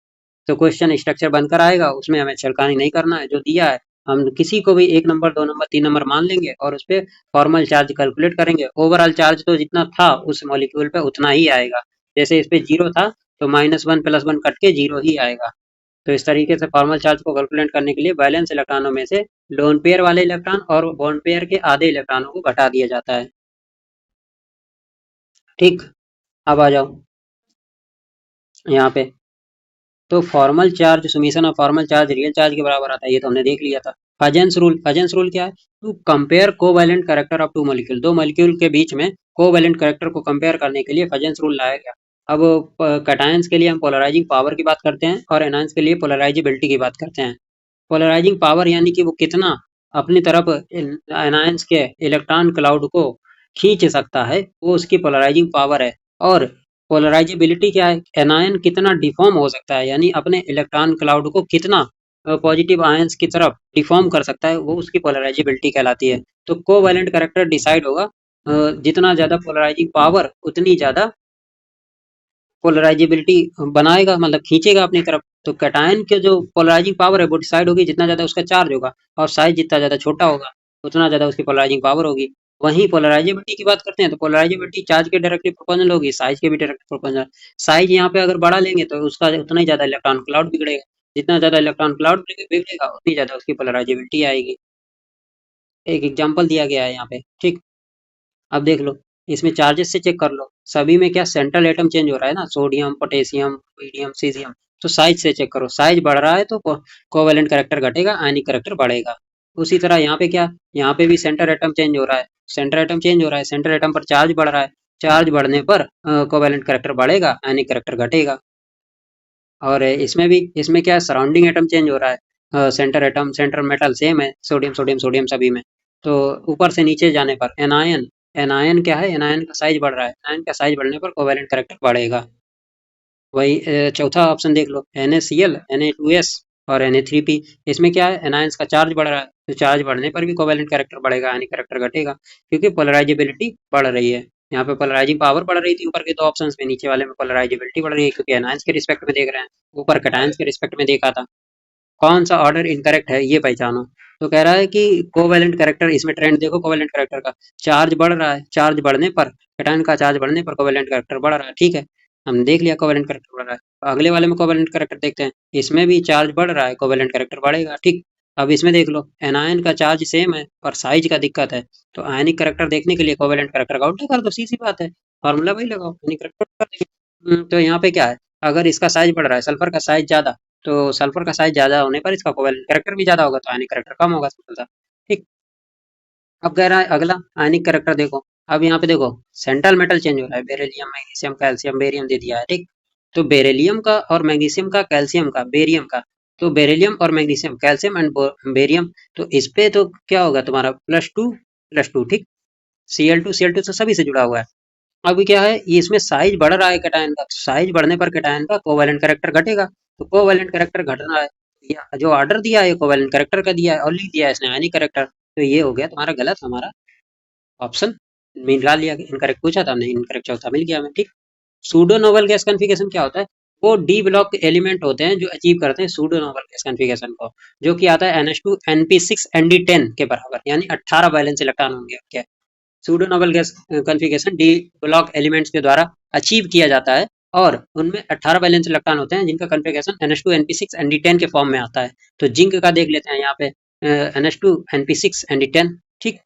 तो क्वेश्चन स्ट्रक्चर बनकर आएगा, उसमें हमें छिड़कानी नहीं करना है, जो दिया है हम किसी को भी 1 नंबर 2 नंबर 3 नंबर मान लेंगे और उस पर फॉर्मल चार्ज कैलकुलेट करेंगे। ओवरऑल चार्ज तो जितना था उस मॉलिक्यूल पे उतना ही आएगा। जैसे इस पे 0 था तो -1 +1 कट के 0 ही आएगा। तो इस तरीके से फॉर्मल चार्ज को कैलकुलेट करने के लिए बैलेंस इलेक्ट्रॉनों में से लोन पेयर वाले इलेक्ट्रॉन और बॉन्ड पेयर के आधे इलेक्ट्रॉनों को घटा दिया जाता है, ठीक। अब आ जाओ यहाँ पे। तो formal charge summation of formal charge real charge के बराबर आता है, ये तो हमने देख लिया था। हजेंस रूल, हजेंस रूल क्या है? To compare covalent character of two molecule, दो मॉलिक्यूल के बीच में कोवैलेंट कैरेक्टर को कंपेयर करने के लिए हजेंस रूल लाया गया। अब कैटायंस के लिए हम पोलराइजिंग पावर की बात करते हैं और एनायंस के लिए पोलराइजेबिलिटी की बात करते हैं। पोलराइजिंग पावर यानी कि वो कितना अपनी तरफ एनायंस के इलेक्ट्रॉन क्लाउड को खींच सकता है, वो उसकी पोलराइजिंग पावर है। और पोलराइजेबिलिटी क्या है? एनायन कितना डिफॉर्म हो सकता है, यानी अपने इलेक्ट्रॉन क्लाउड को कितना पॉजिटिव आयंस की तरफ डिफॉर्म कर सकता है, वो उसकी पोलराइजेबिलिटी कहलाती है। तो कोवैलेंट कैरेक्टर डिसाइड होगा जितना ज्यादा पोलराइजिंग पावर उतनी ज्यादा पोलराइजेबिलिटी बनाएगा, मतलब खींचेगा अपनी तरफ। तो कैटायन के जो पोलराइजिंग पावर है वो डिसाइड होगी, जितना ज्यादा उसका चार्ज होगा और साइज जितना ज्यादा छोटा होगा उतना ज्यादा उसकी पोलराइजिंग पावर होगी। वहीं पोलराइजेबिलिटी की बात करते हैं तो पोलराइजेबिलिटी चार्ज के डायरेक्टली प्रोपोर्शनल होगी, साइज के भी डायरेक्टली प्रोपोर्शनल। साइज यहाँ पे अगर बड़ा लेंगे तो उसका उतना ही ज्यादा इलेक्ट्रॉन क्लाउड बिगड़ेगा, जितना ज्यादा इलेक्ट्रॉन क्लाउड बिगड़ेगा उतनी ज्यादा उसकी पोलराइजेबिलिटी आएगी। एक एग्जांपल दिया गया है यहाँ पे, ठीक। अब देख लो, इसमें चार्जेस से चेक कर लो, सभी में क्या सेंट्रल एटम चेंज हो रहा है ना, सोडियम पोटेशियम मीडियम सीजियम। तो साइज से चेक करो, साइज बढ़ रहा है तो कोवेलेंट करेक्टर घटेगा, आयनिक करेक्टर बढ़ेगा। उसी तरह यहाँ पे क्या, यहाँ पे भी सेंटर एटम चेंज हो रहा है, सेंटर एटम चेंज हो रहा है, सेंटर एटम पर चार्ज बढ़ रहा है, चार्ज बढ़ने पर कोवेलेंट करेक्टर बढ़ेगा, आयनिक करेक्टर घटेगा। और इसमें क्या है, सराउंडिंग एटम चेंज हो रहा है, centre atom centre metal same है, सोडियम सोडियम सोडियम सभी में। तो ऊपर से नीचे जाने पर एनायन, एनायन क्या है, एनायन का साइज बढ़ रहा है, एनायन का साइज बढ़ने पर कोवेलेंट करेक्टर बढ़ेगा। वही चौथा ऑप्शन देख लो, NaCl Na2S और Na3P। इसमें क्या है, एनायंस का चार्ज बढ़ रहा है, तो चार्ज बढ़ने पर भी कोवेलेंट कैरेक्टर बढ़ेगा, यानी कैरेक्टर घटेगा, क्योंकि पोलराइजेबिलिटी बढ़ रही है। यहाँ पे पोलराइजिंग पावर बढ़ रही थी ऊपर के दो ऑप्शंस में, नीचे वाले में पोलराइजेबिलिटी बढ़ रही है क्योंकि एनायंस के रिस्पेक्ट में देख रहे हैं, ऊपर कैटायंस के रिस्पेक्ट में देखा था। कौन सा ऑर्डर इनकरेक्ट है ये पहचानो। तो कह रहा है कि कोवेलेंट कैरेक्टर, इसमें ट्रेंड देखो कोवेलेंट कैरेक्टर का, चार्ज बढ़ रहा है, चार्ज बढ़ने पर कैटायन का चार्ज बढ़ने पर कोवेलेंट कैरेक्टर बढ़ रहा है, ठीक है। हम देख लिया कोवेलेंट कैरेक्टर बढ़ रहा है, तो अगले वाले में कोवेलेंट कैरेक्टर देखते हैं, इसमें भी चार्ज बढ़ रहा है, कोवेलेंट कैरेक्टर बढ़ेगा, ठीक। अब इसमें देख लो, एनायन का चार्ज सेम है और साइज का दिक्कत है, तो आयनिक कैरेक्टर देखने के लिए कोवेलेंट कैरेक्टर का उल्टा कर दो, सीधी बात है, फॉर्मूला वही लगाओ, आयनिक कैरेक्टर कर देंगे। तो यहाँ पे क्या है, अगर इसका साइज बढ़ रहा है, सल्फर का साइज ज्यादा, तो सल्फर का साइज ज्यादा होने पर इसका कोवेलेंट कैरेक्टर भी ज्यादा होगा, तो आयनिक कैरेक्टर कम होगा, सिंपल सा, ठीक। अब कह रहा है अगला आयनिक कैरेक्टर देखो। अब यहाँ पे देखो, सेंट्रल मेटल चेंज हो रहा है, बेरिलियम मैग्नीशियम कैल्शियम बेरियम दे दिया है, ठीक। तो बेरिलियम का और मैग्नीशियम का, कैल्शियम का, बेरियम का, तो बेरिलियम और मैग्नीशियम, कैल्शियम एंड बेरियम, तो इस पे तो क्या होगा तुम्हारा प्लस टू, ठीक। Cl2 तो सभी से जुड़ा हुआ है। अब क्या है, ये इसमें साइज बढ़ रहा है कैटायन का, साइज बढ़ने पर कैटायन का कोवेलेंट कैरेक्टर घटेगा, तो कोवेलेंट कैरेक्टर घट रहा है, या जो ऑर्डर दिया है कोवेलेंट कैरेक्टर का दिया है और लिख दिया है इसने आयनिक कैरेक्टर, तो ये हो गया तुम्हारा गलत, हमारा ऑप्शन मिला लिया, इनकरेक्ट पूछा था हमने, इनकरेक्ट चौथा मिल गया हमें, ठीक। सूडो नोबल गैस कॉन्फ़िगरेशन क्या होता है, वो डी ब्लॉक एलिमेंट होते हैं जो अचीव करते हैं सूडो नोबल गैस कॉन्फ़िगरेशन को, जो कि आता है NH2 NP6 ND10 के बराबर, यानी 18 वैलेंस इलेक्ट्रॉन होंगे, क्या pseudo noble gas configuration D block elements के द्वारा अचीव किया जाता है, और उनमें 18 वैलेंस इलेक्ट्रॉन होते हैं जिनका कॉन्फ़िगरेशन NH2 NP6 ND10 के फॉर्म में आता है। तो जिंक का देख लेते हैं यहाँ पे, NH2 NP6 ND10, ठीक।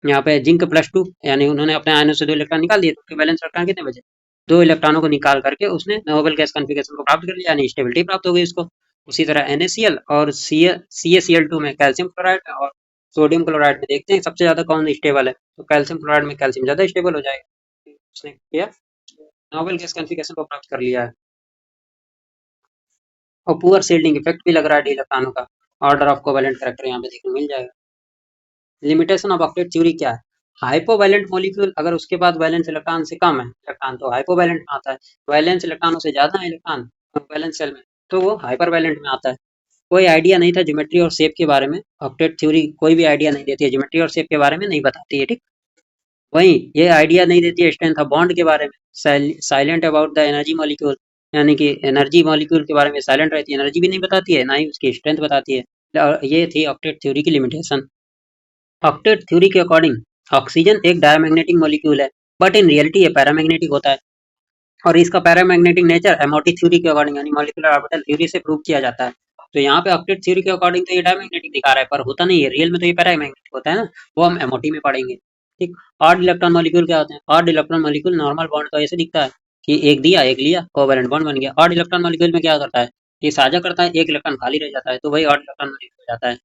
यहाँ पे जिंक +2, यानी उन्होंने अपने आयनों से 2 इलेक्ट्रॉन निकाल दिए, तो वैलेंस इलेक्ट्रॉन कितने बचे, 2 इलेक्ट्रॉनों को निकाल करके उसने नोबल गैस कॉन्फ़िगरेशन को प्राप्त कर लिया, यानी स्टेबिलिटी प्राप्त हो गई उसको। उसी तरह NaCl और CaCl2 में कैल्शियम क्लोराइड और सोडियम क्लोराइड में देखते हैं सबसे ज्यादा कौन स्टेबल है, तो कैल्शियम क्लोराइड में कैल्शियम ज्यादा स्टेबल हो जाएगा, उसने किया, नोबल गैस कॉन्फ़िगरेशन को प्राप्त कर लिया है। और पुअर शील्डिंग इफेक्ट भी लग रहा है डी इलेक्ट्रॉनों का, ऑर्डर ऑफ कोवेलेंट कैरेक्टर यहाँ पे देखने को मिल जाएगा। लिमिटेशन ऑफ ऑक्टेट थ्योरी क्या है, हाइपोवैलेंट मॉलिक्यूल अगर उसके पास वैलेंस इलेक्ट्रॉन से कम है इलेक्ट्रॉन, तो हाइपोवैलेंट में आता है, वैलेंस इलेक्ट्रॉनों से ज्यादा है इलेक्ट्रॉन वैलेंस सेल में, तो वो हाइपरवैलेंट में आता है। कोई आइडिया नहीं था ज्योमेट्री और शेप के बारे में, ऑक्टेट थ्योरी कोई भी आइडिया नहीं देती है, ज्योमेट्री और शेप के बारे में नहीं बताती है, ठीक। वहीं ये आइडिया नहीं देती है स्ट्रेंथ ऑफ बॉन्ड के बारे में, silent about the energy molecule, यानी कि एनर्जी मॉलिक्यूल के बारे में साइलेंट रहती है, एनर्जी भी नहीं बताती है, ना ही उसकी स्ट्रेंथ बताती है। और ये थी ऑक्टेट थ्योरी की लिमिटेशन। ऑक्टेट थ्योरी के अकॉर्डिंग ऑक्सीजन एक डायमैग्नेटिक मॉलिक्यूल है, बट इन रियलिटी ये पैरामैग्नेटिक होता है, और इसका पैरामैग्नेटिक नेचर एमओटी थ्योरी के अकॉर्डिंग, यानी मॉलिक्यूलर ऑर्बिटल थ्योरी से प्रूव किया जाता है। तो यहाँ पे ऑक्टेट थ्योरी के अकॉर्डिंग तो ये डायमैग्नेटिक दिखा रहा है, पर होता नहीं है रियल में, तो ये पैरामैग्नेटिक होता है ना, वो हम एमओटी में पढ़ेंगे, ठीक। ऑड इलेक्ट्रॉन मॉलिक्यूल क्या होते हैं, odd electron molecule normal bond तो ऐसे दिखता है कि एक दिया एक लिया कोवैलेंट बॉन्ड बन गया। ऑड इलेक्ट्रॉन मॉलिक्यूल में क्या करता है, ये साझा करता है, एक इलेक्ट्रॉन खाली रह जाता है, तो वही ऑड इलेक्ट्रॉन मॉलिक्यूल हो जाता है।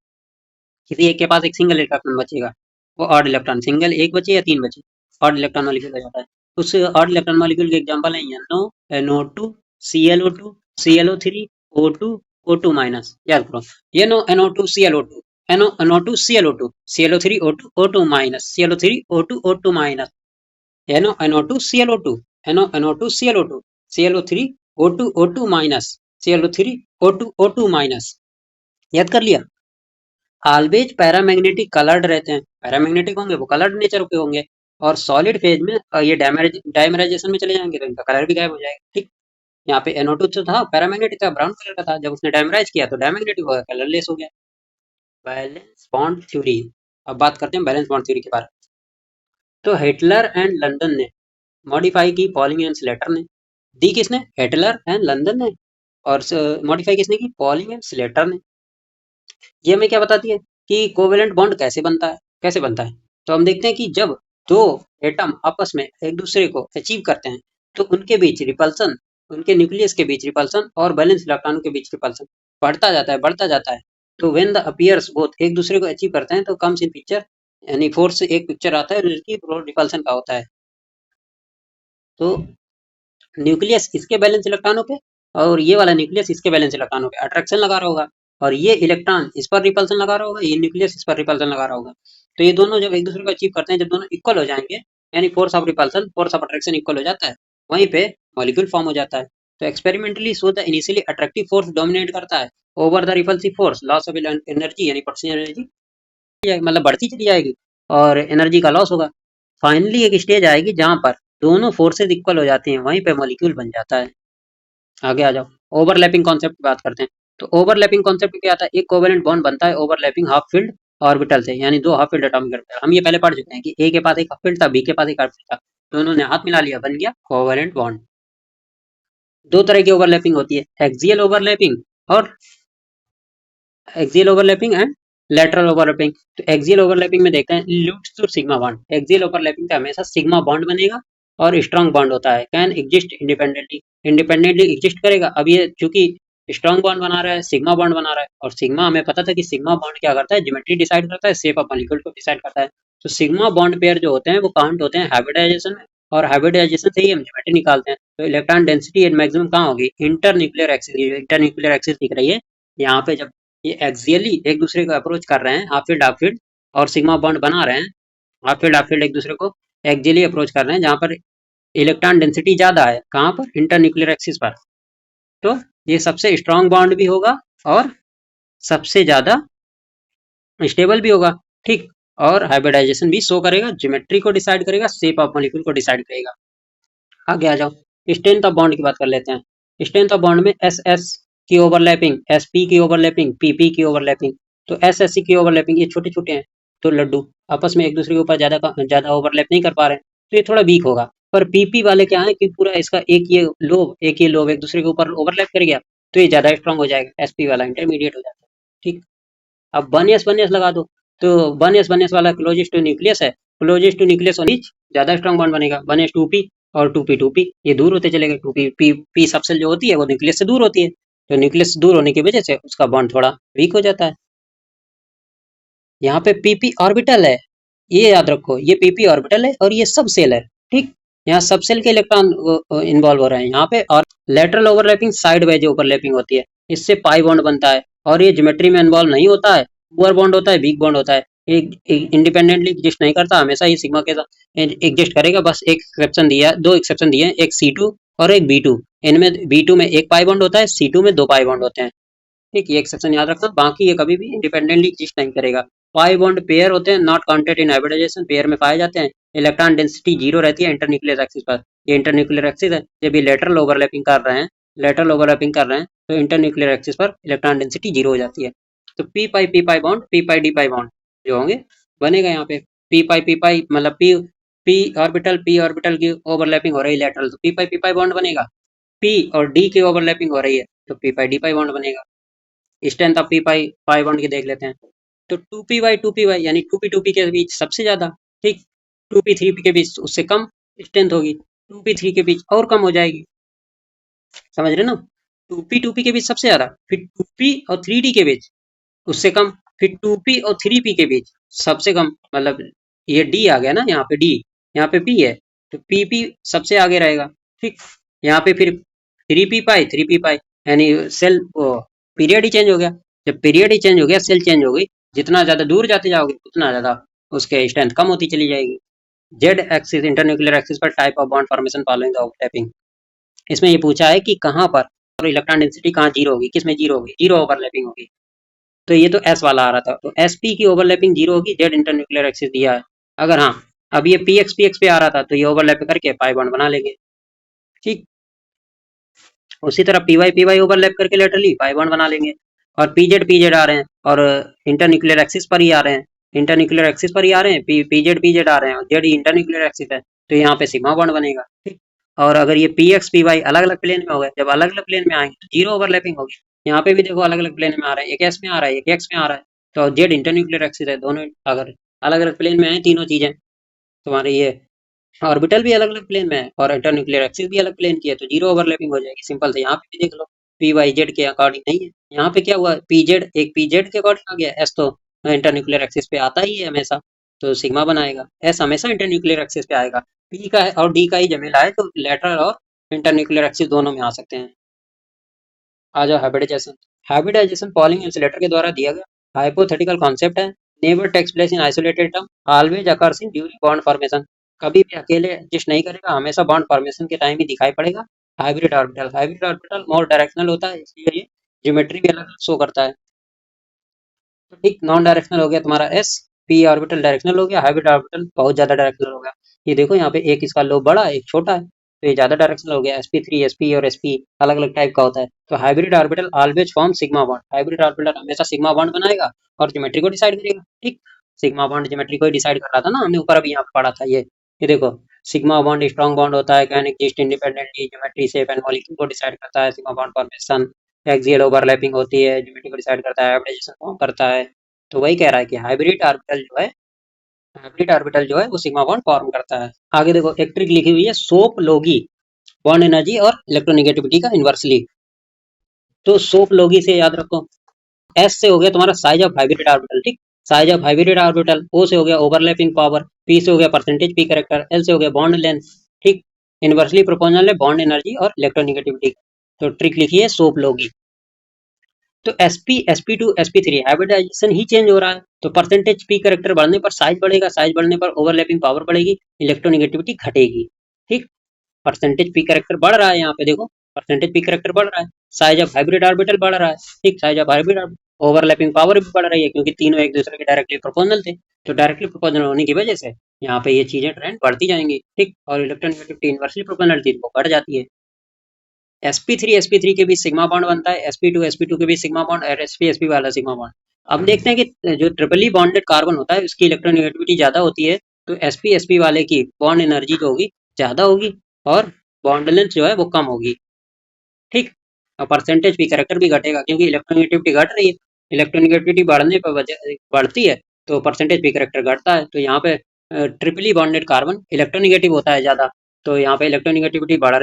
किसी एक के पास एक सिंगल इलेक्ट्रॉन बचेगा, वो ऑड इलेक्ट्रॉन, सिंगल एक बचे या तीन बचे, ऑड इलेक्ट्रॉन मॉलिक्यूल हो जाता है। उस ऑड इलेक्ट्रॉन मॉलिक्यूल के एग्जांपल है NO, NO2, ClO2, ClO3, O2, O2 minus, याद करो, NO, NO2, ClO2, NO, NO2, ClO2, ClO3, O2, O2 minus, ClO3, O2, O2 minus, NO, NO2, ClO2, NO, NO2, ClO2, ClO3, O2, O2 minus, ClO3, O2, O2 minus, याद कर लिया। Always paramagnetic coloured रहते हैं, paramagnetic होंगे वो coloured nature के होंगे, और सॉलिड फेज में ये डायमराइजेशन में चले जाएंगे तो इनका कलर भी गायब हो जाएगा, ठीक। यहाँ पे NO2 जो था पैरामैग्नेटिक था, ब्राउन कलर का था, जब उसने डायमराइज किया तो डायमैग्नेटिक हो गया, कलरलेस हो गया। Valence bond theory. अब बात करते हैं बैलेंस बॉन्ड थ्योरी के बारे में। तो हिटलर एंड लंदन ने मॉडिफाई की, पॉलिंग एंड स्लेटर ने दी। किसने? हिटलर एंड लंदन ने। और मॉडिफाई किसने की? पॉलिंग एंड स्लेटर ने। ये हमें क्या बताती है कि कोवेलेंट बॉन्ड कैसे बनता है, कैसे बनता है। तो हम देखते हैं कि जब दो एटम आपस में एक दूसरे को अचीव करते हैं तो उनके बीच रिपल्सन, उनके न्यूक्लियस के बीच रिपल्सन और बैलेंस इलेक्ट्रॉनों के बीच रिपल्सन बढ़ता जाता है, बढ़ता जाता है। तो व्हेन द अपीयर्स बोथ एक दूसरे को अचीव करते हैं तो कम्स इन पिक्चर, यानी फोर्स एक पिक्चर आता है जिसकी रिपल्सन का होता है। तो न्यूक्लियस इसके बैलेंस इलेक्ट्रॉनों पे और ये वाला न्यूक्लियस इसके बैलेंस इलेक्ट्रॉनों पे अट्रैक्शन लगा रहा होगा, और ये इलेक्ट्रॉन इस पर रिपल्सन लगा रहा होगा, ये न्यूक्लियस इस पर रिपल्सन लगा रहा होगा। तो ये दोनों जब एक दूसरे को अचीव करते हैं, जब दोनों इक्वल हो जाएंगे, यानी force of repulsion force of attraction equal हो जाता है, वहीं पे मॉलिक्यूल फॉर्म हो जाता है। तो experimentally show the initially attractive force dominate करता है over the repulsive force, loss of energy यानी पोटेंशियल एनर्जी मतलब बढ़ती चली जाएगी और एनर्जी का लॉस होगा। फाइनली एक स्टेज आएगी जहां पर दोनों फोर्सेज इक्वल हो जाती हैं, वहीं पे मॉलिक्यूल बन जाता है। आगे आ जाओ, ओवरलैपिंग कॉन्सेप्ट की बात करते हैं। तो ओवरलैपिंग कॉन्सेप्ट क्या आता है? एक कोवेलेंट बॉन्ड बनता है ओवरलैपिंग हाफ फील्ड ऑर्बिटल से, यानी दो हाफ फील्ड एटॉमिक ऑर्बिटल। हम ये पहले पढ़ चुके हैं कि ए के पास एक हाफ फील्ड था, बी के पास एक हाफ फील्ड था, तो उन्होंने हाथ मिला लिया, बन गया कोवेलेंट बॉन्ड। दो तरह की ओवरलैपिंग होती है, एक्सियल ओवरलैपिंग और axial overlapping and lateral overlapping. तो एक्सियल ओवरलैपिंग में देखते हैं leads to sigma bond. Axial overlapping का हमेशा सिग्मा बॉन्ड बनेगा और स्ट्रॉन्ग बॉन्ड होता है, can exist independently, independently exist करेगा। अब ये चूंकि स्ट्रॉन्ग बॉन्ड बना रहा है, सिग्मा बॉन्ड बना रहा है, और सिग्मा हमें पता था कि सिग्मा बॉन्ड क्या करता है, ज्योमेट्री डिसाइड करता है, शेप ऑफ मॉलिक्यूल को डिसाइड करता है। तो सिग्मा बॉन्ड पेयर जो होते हैं वो काउंट होते हैं हाइब्रिडाइजेशन में, और हाइब्रिडाइजेशन से ही हम ज्योमेट्री निकालते हैं। तो इलेक्ट्रॉन डेंसिटी एंड मैक्सिमम कहाँ होगी? Inter nuclear axis. Inter nuclear axis दिख रही है यहाँ पे, जब ये एक्सियली एक दूसरे को अप्रोच कर रहे हैं, हाफ फील्ड और सिग्मा बॉन्ड बना रहे हैं, हाफ फील्ड एक दूसरे को एक्सियली अप्रोच कर रहे हैं, जहां पर इलेक्ट्रॉन डेंसिटी ज्यादा है, कहां पर? इंटरन्यूक्लियर एक्सिस पर। तो ये सबसे स्ट्रॉन्ग बॉन्ड भी होगा और सबसे ज्यादा स्टेबल भी होगा, ठीक। और हाइब्रिडाइजेशन भी शो करेगा, ज्योमेट्री को डिसाइड करेगा, शेप ऑफ मॉलिक्यूल को डिसाइड करेगा। आगे आ जाओ, स्ट्रेंथ ऑफ बॉन्ड की बात कर लेते हैं। स्ट्रेंथ ऑफ बॉन्ड में एस एस की ओवरलैपिंग, एस पी की ओवरलैपिंग, पी पी की ओवरलैपिंग। तो एस एस सी की ओवरलैपिंग, ये छोटे छोटे हैं तो लड्डू आपस में एक दूसरे के ऊपर ज्यादा ओवरलैप नहीं कर पा रहे हैं, तो ये थोड़ा वीक होगा। पर पीपी वाले क्या है कि पूरा इसका एक ये लोब एक दूसरे के ऊपर ओवरलैप कर गया, तो ये ज्यादा स्ट्रांग हो जाएगा। एसपी वाला इंटरमीडिएट हो जाता है, ठीक। अब वन एस लगा दो, तो वन एस वाला क्लोजेस्ट टू न्यूक्लियस है, क्लोजेस्ट टू न्यूक्लियस और बीच ज्यादा स्ट्रॉन्ग बॉन्ड बनेगा। वन एस टू पी और टू पी ये दूर होते चले गए। पी सबसेल जो होती है वो न्यूक्लियस से दूर होती है, तो न्यूक्लियस से दूर होने की वजह से उसका बॉन्ड थोड़ा वीक हो जाता है। यहाँ पे पीपी ऑर्बिटल है, ये याद रखो, ये पीपी ऑर्बिटल है और ये सब सेल है, ठीक। यहाँ सब सेल के इलेक्ट्रॉन इन्वॉल्व हो रहे हैं यहाँ पे। और lateral overlapping side wise overlapping होती है, इससे पाई बॉन्ड बनता है, और ये ज्योमेट्री में इन्वॉल्व नहीं होता है, पुअर बॉन्ड होता है, वीक बॉन्ड होता है। इंडिपेंडेंटली एग्जिस्ट नहीं करता, हमेशा ही सिग्मा के साथ एग्जिस्ट करेगा। बस एक एक्सेप्शन दिया, दो एक्सेप्शन दिए हैं, एक C2 और एक B2। इनमें B2 में एक पाई बॉन्ड होता है, C2 में दो पाई बॉन्ड होते हैं, ठीक। ये एक्सेप्शन याद रखना, बाकी ये कभी भी इंडिपेंडेंटली एग्जिस्ट नहीं करेगा। पाई बॉन्ड पेयर होते हैं, not counted in hybridisation, pair में पाए जाते हैं। इलेक्ट्रॉन डेंसिटी जीरो रहती है इंटरन्यूक्लियर एक्सिस पर, ये इंटरन्यूक्लियर एक्सिस है। जब ये लेटरल ओवरलैपिंग कर रहे हैं, लेटरल ओवरलैपिंग कर रहे हैं, तो इंटरन्यूक्लियर एक्सिस पर इलेक्ट्रॉन डेंसिटी जीरो हो जाती है। तो P pi bond, D pi bond जो होंगे बनेगा यहाँ पे। पी पाई मतलब पी ऑर्बिटल की ओवरलैपिंग हो रही है लेटरल, तो पी पाई बॉन्ड बनेगा। पी और डी की ओवरलैपिंग हो रही है तो पी डी पाई बॉन्ड बनेगा। Strength of P pi pi bond की देख लेते हैं। तो टू पी वाई यानी टू पी के बीच सबसे ज्यादा, ठीक। थ्री पी के बीच उससे कम स्ट्रेंथ होगी, थ्री के बीच और कम हो जाएगी, समझ रहे ना। टू पी के बीच सबसे ज्यादा, फिर टू पी और थ्री डी के बीच उससे कम, फिर टू पी और थ्री पी के बीच सबसे कम। मतलब ये डी आ गया ना, यहाँ पे डी, यहाँ पे पी है, तो पी पी सबसे आगे रहेगा, ठीक। यहाँ पे फिर थ्री पी पाई यानी सेल पीरियड ही चेंज हो गया। जब पीरियड ही चेंज हो गया, सेल चेंज हो गई, जितना ज्यादा दूर जाते जाओगे उतना ज्यादा उसके स्ट्रेंथ कम होती चली जाएगी। जेड एक्सिस इंटरन्यूक्लियर एक्सिस पर type of bond formation following the overlapping. इसमें ये पूछा है कि कहाँ पर और इलेक्ट्रॉन डेंसिटी कहाँ जीरो होगी, किसमें जीरो होगी? जीरो ओवरलैपिंग होगी। तो ये तो एस वाला आ रहा था, तो एस पी की ओवरलैपिंग जीरो होगी, जेड इंटरन्यूक्लियर एक्सिस दिया है। अगर हाँ, अब ये पी एक्स पे आ रहा था तो ये ओवरलैप करके पाई बॉन्ड बना लेंगे, ठीक। उसी तरह पी वाई ओवरलैप करके लेटरली पाई बॉन्ड बना लेंगे। और पीजेड आ रहे हैं और इंटरन्यूक्लियर एक्सिस पर ही आ रहे हैं, इंटरन्यूक्लियर एक्सिस पर ही आ रहे हैं, पीजेड आ रहे हैं और जेड इंटरन्यूक्लियर एक्सिस है, तो यहाँ पे सिग्मा बॉन्ड बनेगा। ठीक। और अगर ये पी एक्स पी वाई अलग अलग प्लेन में हो गए, जब अलग अलग प्लेन में आएंगे तो जीरो ओवरलैपिंग होगी। यहाँ पे भी देखो अलग अलग प्लेन में आ रहे हैं, एक एस में आ रहा है, एक एक्स में आ रहा है, तो जेड इंटरन्यूक्लियर एक्सिस है, दोनों अगर अलग अलग प्लेन में आए तीनों चीजें, तुम्हारे ये ऑर्बिटल भी अलग अलग प्लेन में है और इंटरन्यूक्लियर एक्सिस भी अलग प्लेन की है, तो जीरो ओवरलैपिंग हो जाएगी। सिंपल से यहाँ पे भी देख लो, पी वाई जेड के अकॉर्डिंग नहीं है। यहाँ पे क्या हुआ, पीजेड एक पीजेड के अकॉर्डिंग आ गया, एस तो इंटरन्यूक्लियर एक्सिस पे आता ही है हमेशा, तो सिग्मा बनाएगा। एस हमेशा इंटरन्यूक्लियर एक्सिस पे आएगा। पी का है और डी का ही जमेला है, तो लेटरल और इंटरन्यूक्लियर एक्सिस दोनों में आ सकते हैं। आ जाओ हाइब्रिडाइजेशन। हाइब्रिडाइजेशन पॉलिंग इंसुलेटर के द्वारा दिया गया हाइपोथेटिकल कॉन्सेप्ट है। Never takes place in isolated term, always occurs in during bond formation. कभी भी अकेले एग्जिस्ट नहीं करेगा, हमेशा बॉन्ड फॉर्मेशन के टाइम ही दिखाई पड़ेगा। हाइब्रिड ऑर्बिटल मोर डायरेक्शनल होता है, इसलिए ये ज्योमेट्री भी अलग शो करता है। तो ठीक, नॉन डायरेक्शनल हो गया तुम्हारा एस, पी ऑर्बिटल डायरेक्शनल हो गया, हाइब्रिड ऑर्बिटल बहुत ज्यादा डायरेक्शनल हो गया। ये देखो यहाँ पे एक इसका लोब बड़ा है, एक छोटा है, तो ये ज्यादा डायरेक्शनल हो गया। sp3 sp और sp अलग अलग टाइप का होता है। तो hybrid orbital always form sigma bond, hybrid orbital हमेशा सिग्मा बॉन्ड बनाएगा और ज्योमेट्री को डिसाइड करेगा। ठीक, सिग्मा बॉन्ड ज्योमेट्री को ही डिसाइड कर रहा था ना, हमने ऊपर अभी यहाँ पे पढ़ा था ये देखो, सिग्मा बॉन्ड स्ट्रॉन्ग बॉन्ड होता है, can exist independently, geometry shape and molecule को डिसाइड करता है। Sigma bond formation axial overlapping होती है, ज्योमेट्री को डिसाइड करता है, हाइब्रिडाइजेशन फॉर्म करता है। तो वही कह रहा है कि हाइब्रिड ऑर्बिटल जो है वो सिग्मा बॉन्ड फॉर्म करता है। आगे देखो एक ट्रिक लिखी हुई है, सोप लोगी बॉन्ड एनर्जी और इलेक्ट्रोनेगेटिविटी का इन्वर्सली। तो सोप लोगी से याद रखो, एस से हो गया तुम्हारा साइज ऑफ हाइब्रिड ऑर्बिटल। ठीक, साइज ऑफ हाइब्रिड ऑर्बिटल, ओ से हो गया ओवरलैपिंग पावर, पी से हो गया परसेंटेज पी करेक्टर, एल से हो गया बॉन्ड लेंथ। ठीक, इन्वर्सली प्रोपोर्शनल है बॉन्ड एनर्जी और इलेक्ट्रोनेगेटिविटी। तो ट्रिक लिखी है सोप लोगी। तो sp2 sp3 हाइब्रिडाइजेशन ही चेंज हो रहा है, तो परसेंटेज पी करेक्टर बढ़ने पर साइज बढ़ेगा, साइज बढ़ने पर ओवरलैपिंग पावर बढ़ेगी, इलेक्ट्रोनेगेटिविटी घटेगी। ठीक, परसेंटेज पी करेक्टर बढ़ रहा है, यहाँ पे देखो परसेंटेज पी करेक्टर बढ़ रहा है, साइज ऑफ हाइब्रिड ऑर्बिटल बढ़ रहा है। ठीक, size of hybrid overlapping power भी बढ़ रही है, क्योंकि तीनों एक दूसरे के डायरेक्टली प्रोपोर्शनल थे, तो डायरेक्टली प्रोपोर्शनल होने की वजह से यहाँ पे ये चीजें ट्रेंड बढ़ती जाएंगी। ठीक, और इलेक्ट्रोनेगेटिविटी इनवर्सली प्रोपोर्शनल थी, वो बढ़ जाती है। sp3 के बीच सिग्मा बॉन्ड बनता है, sp2 के बीच सिग्मा बॉन्ड और sp वाला सिग्मा बॉन्ड। अब देखते हैं कि जो ट्रिपली बॉन्डेड कार्बन होता है उसकी इलेक्ट्रोनेगेटिविटी ज्यादा होती है, तो sp वाले की बॉन्ड एनर्जी जो होगी ज्यादा होगी और बॉन्ड लेंथ जो है वो कम होगी। ठीक, और परसेंटेज पी कैरेक्टर भी घटेगा, क्योंकि इलेक्ट्रोनेगेटिविटी घट रही है, इलेक्ट्रोनेगेटिविटी बढ़ने पर वजह बढ़ती है, तो परसेंटेज पी कैरेक्टर घटता है। तो यहाँ पे ट्रिपली बॉन्डेड कार्बन इलेक्ट्रोनेगेटिव होता है ज्यादा, तो यहाँ पे इलेक्ट्रोनेगेटिविटी बढ़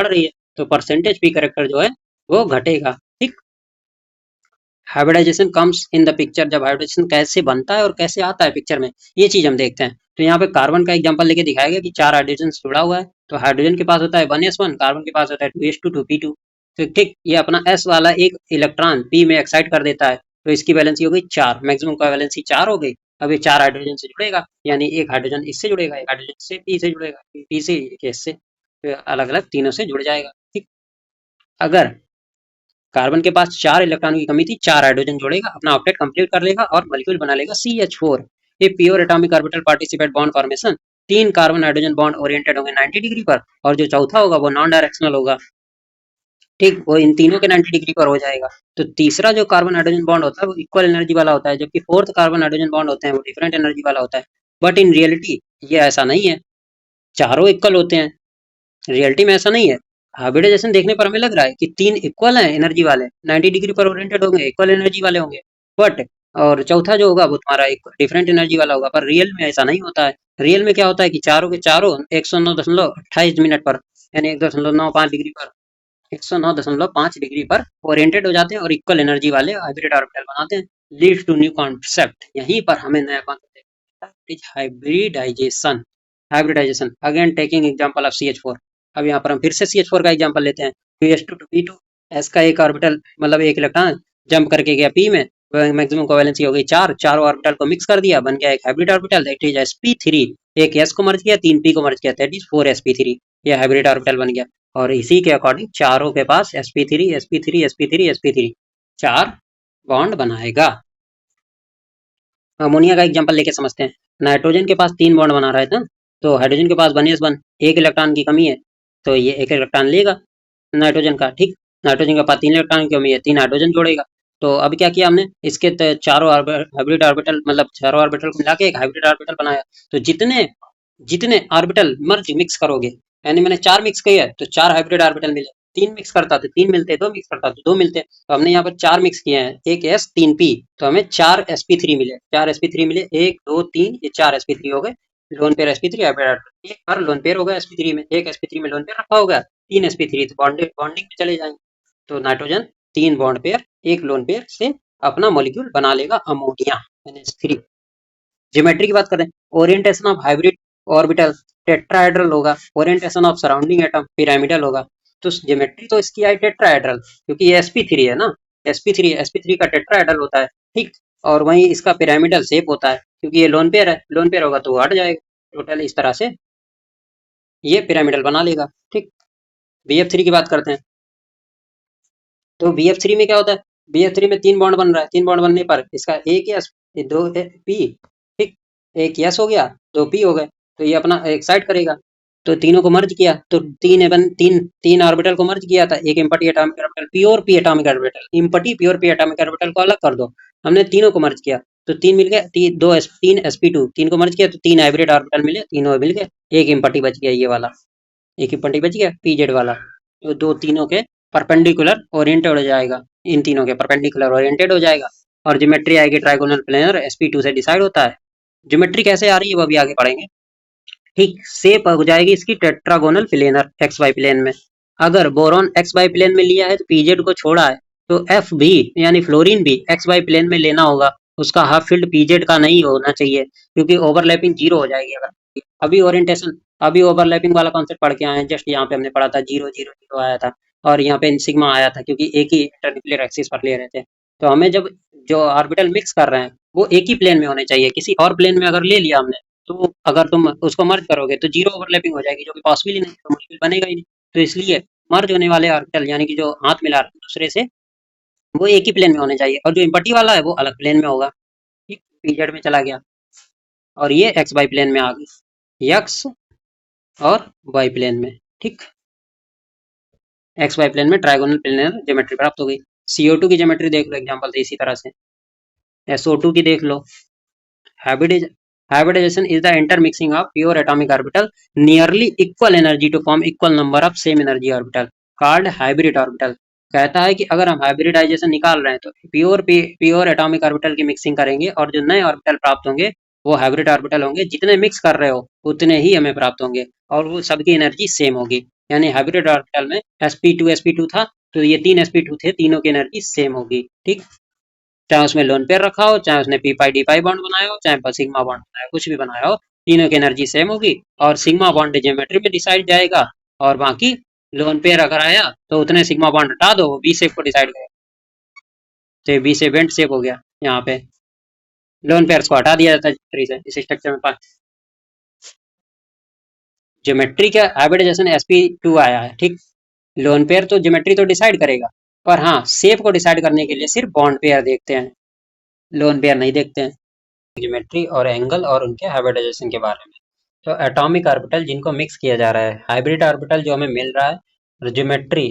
रही है, तो परसेंटेज पी कैरेक्टर जो है वो घटेगा। ठीक, hybridisation comes in the picture, जब हाइब्रिडाइजेशन कैसे बनता है और कैसे आता है पिक्चर में, ये चीज हम देखते हैं। तो यहाँ पे कार्बन का एग्जांपल लेके दिखाया गया कि चार हाइड्रोजन जुड़ा हुआ है, तो हाइड्रोजन के पास होता है 1s1, कार्बन के पास होता है 2s2 2p2। तो ठीक, ये अपना s वाला एक इलेक्ट्रॉन p में एक्साइट कर देता है, तो इसकी वैलेंसी हो गई 4, मैक्सिमम का वैलेंसी 4 हो गई। अब ये चार हाइड्रोजन से जुड़ेगा, यानी एक हाइड्रोजन इससे जुड़ेगा, एक हाइड्रोजन से p से जुड़ेगा, p से s से, तो अलग अलग तीनों से जुड़ जाएगा। ठीक, अगर कार्बन के पास 4 इलेक्ट्रॉनों की कमी थी, 4 हाइड्रोजन जोड़ेगा, अपना ऑक्टेट कंप्लीट कर लेगा और मॉलिक्यूल बना लेगा CH4। ये pure atomic orbital participate bond formation, 3 carbon hydrogen bond oriented होंगे 90 डिग्री पर, और जो चौथा होगा वो नॉन डायरेक्शनल होगा। ठीक, वो इन तीनों के 90 डिग्री पर हो जाएगा। तो तीसरा जो कार्बन हाइड्रोजन बॉन्ड होता है वो इक्वल एनर्जी वाला होता है, जबकि फोर्थ कार्बन हाइड्रोजन बॉन्ड होते हैं वो डिफरेंट एनर्जी वाला होता है। बट इन रियलिटी ये ऐसा नहीं है, चारों इक्वल होते हैं, रियलिटी में ऐसा नहीं है। हाइब्रिडाइजेशन देखने पर हमें लग रहा है कि तीन इक्वल हैं एनर्जी वाले, 90 डिग्री पर ओरिएंटेड होंगे, इक्वल एनर्जी वाले होंगे, बट और चौथा जो होगा वो तुम्हारा एक डिफरेंट एनर्जी वाला होगा। पर रियल में ऐसा नहीं होता है। रियल में क्या होता है कि चारों के चारों 109.28 मिनट पर, यानी 1.95 डिग्री पर, 109.5 डिग्री पर ओरिएंटेड हो जाते हैं और इक्वल एनर्जी वाले हाइब्रिड ऑर्बिटल बनाते हैं। लीड्स टू न्यू कॉन्सेप्ट, यहीं पर हमें नया concept hybridisation. Hybridisation again taking example of CH4। अब यहाँ पर हम फिर से CH4 का एग्जांपल लेते हैं। 2s2 2p2, s का एक ऑर्बिटल मतलब एक इलेक्ट्रॉन जंप करके गया p में, मैक्सिमम कोवेलेंसी हो गई 4, चारों ऑर्बिटल को मिक्स कर दिया, बन गया एक hybrid orbital, that is sp3। एक s को मर्ज किया, 3 p को मर्ज किया, दैट इज 4sp3। ये हाइब्रिड ऑर्बिटल बन गया, और इसी के अकॉर्डिंग चारों के पास sp3 sp3 sp3 sp3 4 bond बनाएगा। अमोनिया का एग्जांपल लेके समझते हैं। नाइट्रोजन के पास 3 बॉन्ड बना रहा है ना, तो हाइड्रोजन के पास 1s1, एक इलेक्ट्रॉन की कमी है, तो ये एक इलेक्ट्रॉन लेगा, नाइट्रोजन का, ठीक। नाइट्रोजन के पास 3 इलेक्ट्रॉन की कमी है, 3 हाइड्रोजन जोड़ेगा। तो अभी क्या किया हमने, इसके चारों हाइब्रिड ऑर्बिटल, मतलब चारों ऑर्बिटल को मिला के एक हाइब्रिड ऑर्बिटल बनाया। तो जितने जितने ऑर्बिटल मर्ज मिक्स करोगे, यानी मैंने 4 मिक्स किया है तो 4 हाइब्रिड ऑर्बिटल मिले, 3 मिक्स करता तो 3 मिलते, 2 मिक्स करता तो 2 मिलते। तो हमने यहाँ पर 4 मिक्स किए हैं, 1 s 3 p, तो हमें 4 sp3 मिले, 4 sp3 मिले, 1 2 3, ये 4 sp3 हो गए। Lone pair sp3 hybrid orbital, एक बार लोन पेयर होगा sp3 में, एक sp3 में लोन पेयर रखा होगा, 3 sp3 तो बॉन्डिंग में चले जाएंगे। तो नाइट्रोजन 3 बॉन्ड पेयर, एक लोन पेयर से अपना मॉलिक्यूल बना लेगा अमोनिया, NH3। ज्योमेट्री की बात करें, orientation of hybrid orbital tetrahedral होगा, orientation of surrounding atom pyramidal होगा। तो ज्योमेट्री तो इसकी आई टेट्राहेड्रल, क्योंकि ये sp3 है ना, sp3 का टेट्राहेड्रल होता है, ठीक। और वहीं इसका पिरामिडल शेप होता है, क्योंकि ये लोन पेयर है, लोन पेयर होगा तो वो हट जाएगा टोटल, इस तरह से ये पिरामिडल बना लेगा, ठीक। bf3 की बात करते हैं। तो bf3 में क्या होता है, bf3 में 3 बॉन्ड बन रहा है, 3 बॉन्ड बनने पर इसका एक s, दो p, ठीक। एक s हो गया, 2 p हो गए, तो ये अपना एक्साइट करेगा। तो तीनों को मर्ज किया, तो तीन ऑर्बिटल को मर्ज किया था, एक empty atomic orbital, pure p atomic orbital, empty pure p atomic orbital को अलग कर दो। हमने तीनों को मर्ज किया तो 3 मिल गए, तीन sp2, 3 को मर्ज किया तो 3 हाइब्रिड ऑर्बिटल मिले, तीनों मिल गए, एक इम्पटी बच गया, ये वाला एक इम्पटी बच गया pz वाला। तो दो तीनों के परपेंडिकुलर ओरिएंटेड हो जाएगा, इन तीनों के परपेंडिकुलर ओरिएंटेड हो जाएगा। और ज्योमेट्री आएगी ट्राइगोनल प्लेनर, sp2 से डिसाइड होता है। ज्योमेट्री कैसे आ रही है वो भी आगे पढ़ेंगे, ठीक। शेप हो जाएगी इसकी tetragonal planar, x y plane में। अगर बोरॉन एक्स वाई प्लेन में लिया है तो पीजेड को छोड़ा है, तो एफ भी यानी फ्लोरीन भी एक्स वाई प्लेन में लेना होगा, उसका हाफ फील्ड पीजेड का नहीं होना चाहिए, क्योंकि ओवरलैपिंग जीरो हो जाएगी। अगर अभी ओरिएंटेशन, अभी ओवरलैपिंग वाला कॉन्सेप्ट पढ़ के आए हैं, जस्ट यहाँ पे हमने पढ़ा था 0 0 0 आया था, और यहाँ पे सिग्मा आया था, क्योंकि एक ही इंटरन्यूक्लियर एक्सिस पर ले रहे थे। तो हमें जब जो ऑर्बिटल मिक्स कर रहे हैं वो एक ही प्लेन में होने चाहिए, किसी और प्लेन में अगर ले लिया हमने तो अगर तुम उसको मर्ज करोगे तो जीरो ओवरलैपिंग हो जाएगी, जो कि पॉसिबल ही नहीं, तो मुश्किल बनेगा ही नहीं। तो इसलिए मर्ज होने वाले ऑर्बिटल, यानी कि जो हाथ मिला रहे हैं दूसरे से, वो एक ही प्लेन में होने चाहिए, और जो इम्पटी वाला है वो अलग प्लेन में होगा, ठीक। पीजेड में चला गया और ये एक्स वाई प्लेन में आ गई, एक्स और वाई प्लेन में, ठीक। एक्स वाई प्लेन में ट्राइगोनल प्लेनर ज्योमेट्री प्राप्त हो गई। CO2 की ज्योमेट्री देख लो एग्जाम्पल से, इसी तरह से SO2 की देख लो। Hybridization is the intermixing of pure atomic orbital nearly equal energy to form equal number of same energy orbital called hybrid orbital। कहता है कि अगर हम हाइब्रिडाइजेशन निकाल रहे हैं तो प्योर एटॉमिक ऑर्बिटल की मिक्सिंग करेंगे, और जो नए ऑर्बिटल प्राप्त होंगे वो हाइब्रिड ऑर्बिटल होंगे, जितने मिक्स कर रहे हो उतने ही हमें प्राप्त होंगे, और वो सबकी एनर्जी सेम होगी। यानी हाइब्रिड ऑर्बिटल में sp2 था, तो ये 3 sp2 थे, तीनों की एनर्जी सेम होगी, ठीक। चाहे उसमें लोन पेयर रखा हो, चाहे उसने पी पाई डी पाई बॉन्ड बनाया हो, चाहे सिग्मा बॉन्ड बनाया हो, कुछ भी बनाया हो, तीनों की एनर्जी सेम होगी, और सिग्मा बॉन्ड ज्योमेट्री में डिसाइड जाएगा, और बाकी लोन पेयर अगर आया तो उतने सिग्मा बॉन्ड हटा दो, बी शेप को डिसाइड करेगा। तो बी शेप वेंट शेप हो गया, यहाँ पे लोन पेयर्स को हटा दिया जाता है ज्योमेट्री से, इस स्ट्रक्चर में ज्योमेट्री का हाइब्रिडाइजेशन sp2 आया है, ठीक। लोन पेयर तो ज्योमेट्री तो डिसाइड करेगा, पर हाँ शेप को डिसाइड करने के लिए सिर्फ बॉन्ड पेयर देखते हैं, लोन पेयर नहीं देखते हैं। ज्योमेट्री और एंगल और उनके हाइब्रिडाइजेशन के बारे में। तो एटॉमिक ऑर्बिटल जिनको मिक्स किया जा रहा है, हाइब्रिड ऑर्बिटल जो हमें मिल रहा है, और ज्योमेट्री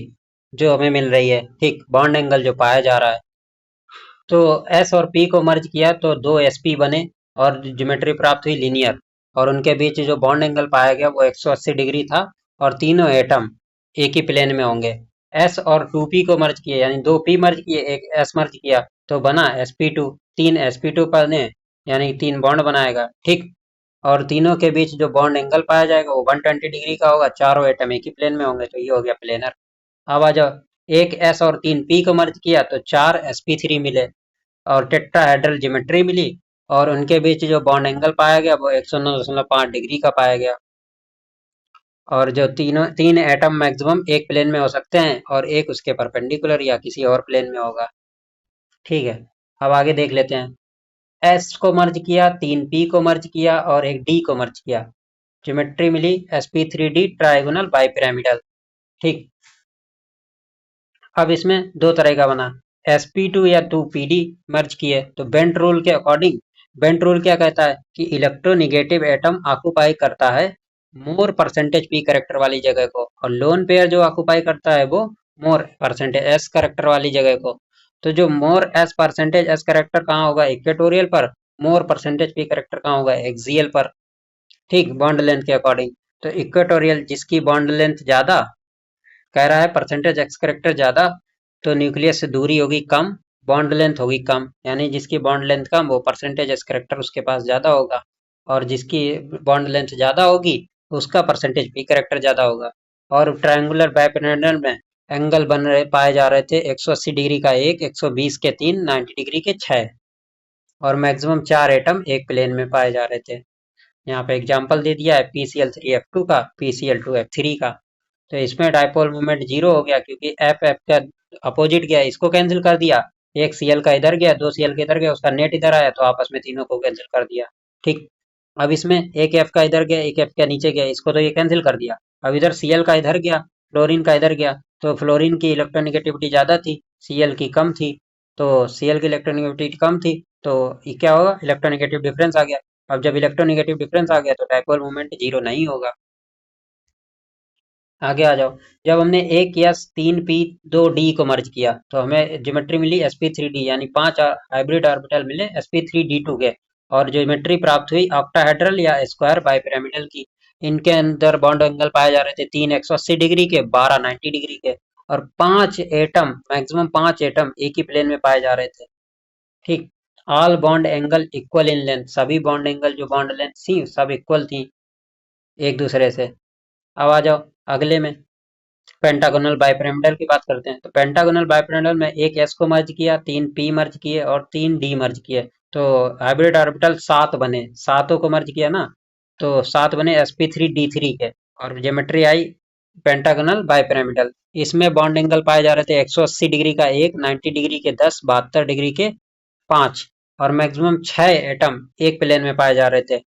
जो हमें मिल रही है, ठीक। बॉन्ड एंगल जो पाया जा रहा है, तो S और P को मर्ज किया तो 2sp बने, और ज्योमेट्री प्राप्त हुई लीनियर, और उनके बीच जो बॉन्ड एंगल पाया गया वो 180 डिग्री था, और तीनों एटम एक ही प्लेन में होंगे। S और 2p को मर्ज किए, यानी 2p मर्ज किए, एक S मर्ज किया, तो बना sp2, 3sp2 बने, यानी 3 बॉन्ड बनाएगा, ठीक। और तीनों के बीच जो बॉन्ड एंगल पाया जाएगा वो 120 डिग्री का होगा, चारों एटम एक ही प्लेन में होंगे, तो ये हो गया प्लेनर। अब आ जाओ, एक S और 3p को मर्ज किया तो 4 sp3 मिले, और टेट्राहेड्रल ज्योमेट्री मिली, और उनके बीच जो बॉन्ड एंगल पाया गया वो 109.5 डिग्री का पाया गया। और जो तीन एटम मैक्सिमम एक प्लेन में हो सकते हैं, और एक उसके परपेंडिकुलर या किसी और प्लेन में होगा, ठीक है। अब आगे देख लेते हैं। एस को मर्ज किया, 3p को मर्ज किया, और एक डी को मर्ज किया, ज्योमेट्री मिली sp3d ट्राइगोनल बाइपिरामिडल, ठीक। अब इसमें दो तरह का बना, sp2 या 2pd मर्ज किए, तो बेंट रूल के अकॉर्डिंग, बेंट रूल क्या कहता है कि इलेक्ट्रोनिगेटिव एटम ऑक्यूपाई करता है मोर परसेंटेज पी करेक्टर वाली जगह को, और लोन पेयर जो ऑक्युपाई करता है वो मोर परसेंटेज एस करेक्टर वाली जगह को। तो जो मोर एस परसेंटेज एस करेक्टर कहाँ होगा, इक्वेटोरियल पर। मोर परसेंटेज पी करेक्टर कहाँ होगा, एक्सियल पर। ठीक, बॉन्ड लेंथ के अकॉर्डिंग। तो इक्वेटोरियल जिसकी बॉन्ड लेंथ ज्यादा, कह रहा है परसेंटेज एक्स करेक्टर ज्यादा, तो न्यूक्लियस से दूरी होगी कम, बॉन्ड लेंथ होगी कम, यानी जिसकी बॉन्ड लेंथ कम वो परसेंटेज एक्स करेक्टर उसके पास ज्यादा होगा, और जिसकी बॉन्ड लेंथ ज्यादा होगी उसका परसेंटेज पी करेक्टर ज्यादा होगा। और ट्रायंगुलर बाइपेंटागनल में एंगल बन रहे पाए जा रहे थे 180 डिग्री का एक, 120 के तीन, 90 डिग्री के छह, और मैक्सिमम 4 एटम एक प्लेन में पाए जा रहे थे। यहाँ पे एग्जांपल दे दिया है PCl3F2 का, PCl2F3 का। तो इसमें डायपोल मोमेंट जीरो हो गया क्योंकि एफ एफ का अपोजिट गया, इसको कैंसिल कर दिया। एक सीएल का इधर गया, दो सीएल का इधर गया, उसका नेट इधर आया, तो आपस में तीनों को कैंसिल कर दिया। ठीक, अब इसमें एक एफ का इधर गया, एक एफ का नीचे गया, इसको तो ये कैंसिल कर दिया। अब इधर सीएल का इधर गया, फ्लोरीन का इधर गया, तो फ्लोरीन की इलेक्ट्रोनेगेटिविटी ज्यादा थी, सीएल की कम थी। तो सीएल की इलेक्ट्रोनेगेटिविटी कम थी, तो ये क्या होगा, इलेक्ट्रोनेगेटिव डिफरेंस आ गया। अब जब इलेक्ट्रोनेगेटिव डिफरेंस आ गया तो डायपोल मोमेंट जीरो नहीं होगा। आगे आ जाओ। जब हमने एक या तीन पी दो डी को मर्ज किया तो हमें ज्योमेट्री मिली sp3d, यानी पांच हाइब्रिड ऑर्बिटल मिले sp3d2 के। और ज्योमेट्री प्राप्त हुई ऑक्टाहेड्रल या स्क्वायर बाइपिरामिडल की। इनके अंदर बॉन्ड एंगल पाए जा रहे थे, तीन 180 डिग्री के, 12 90 डिग्री के, और पांच एटम, मैक्सिमम पांच एटम एक ही प्लेन में पाए जा रहे थे। ठीक, all bond angle equal in length, सभी बॉन्ड एंगल जो बॉन्ड लेंथ थी सब इक्वल थी एक दूसरे से। अब आ जाओ अगले में, पेंटागोनल बाइपिरामिडल की बात करते हैं। तो पेंटागोनल बाइपिरामिडल में एक एस को मर्ज किया, तीन पी मर्ज किए, और तीन डी मर्ज किए। तो हाइब्रिड ऑर्बिटल सात बने, सातों को मर्ज किया ना, तो सात बने sp3d3 के। और ज्योमेट्री आई पेंटागोनल बाइपिरामिडल। इसमें बॉन्ड एंगल पाए जा रहे थे 180 डिग्री का एक, 90 डिग्री के 10, 72 डिग्री के पांच, और मैक्सिमम छह एटम एक प्लेन में पाए जा रहे थे।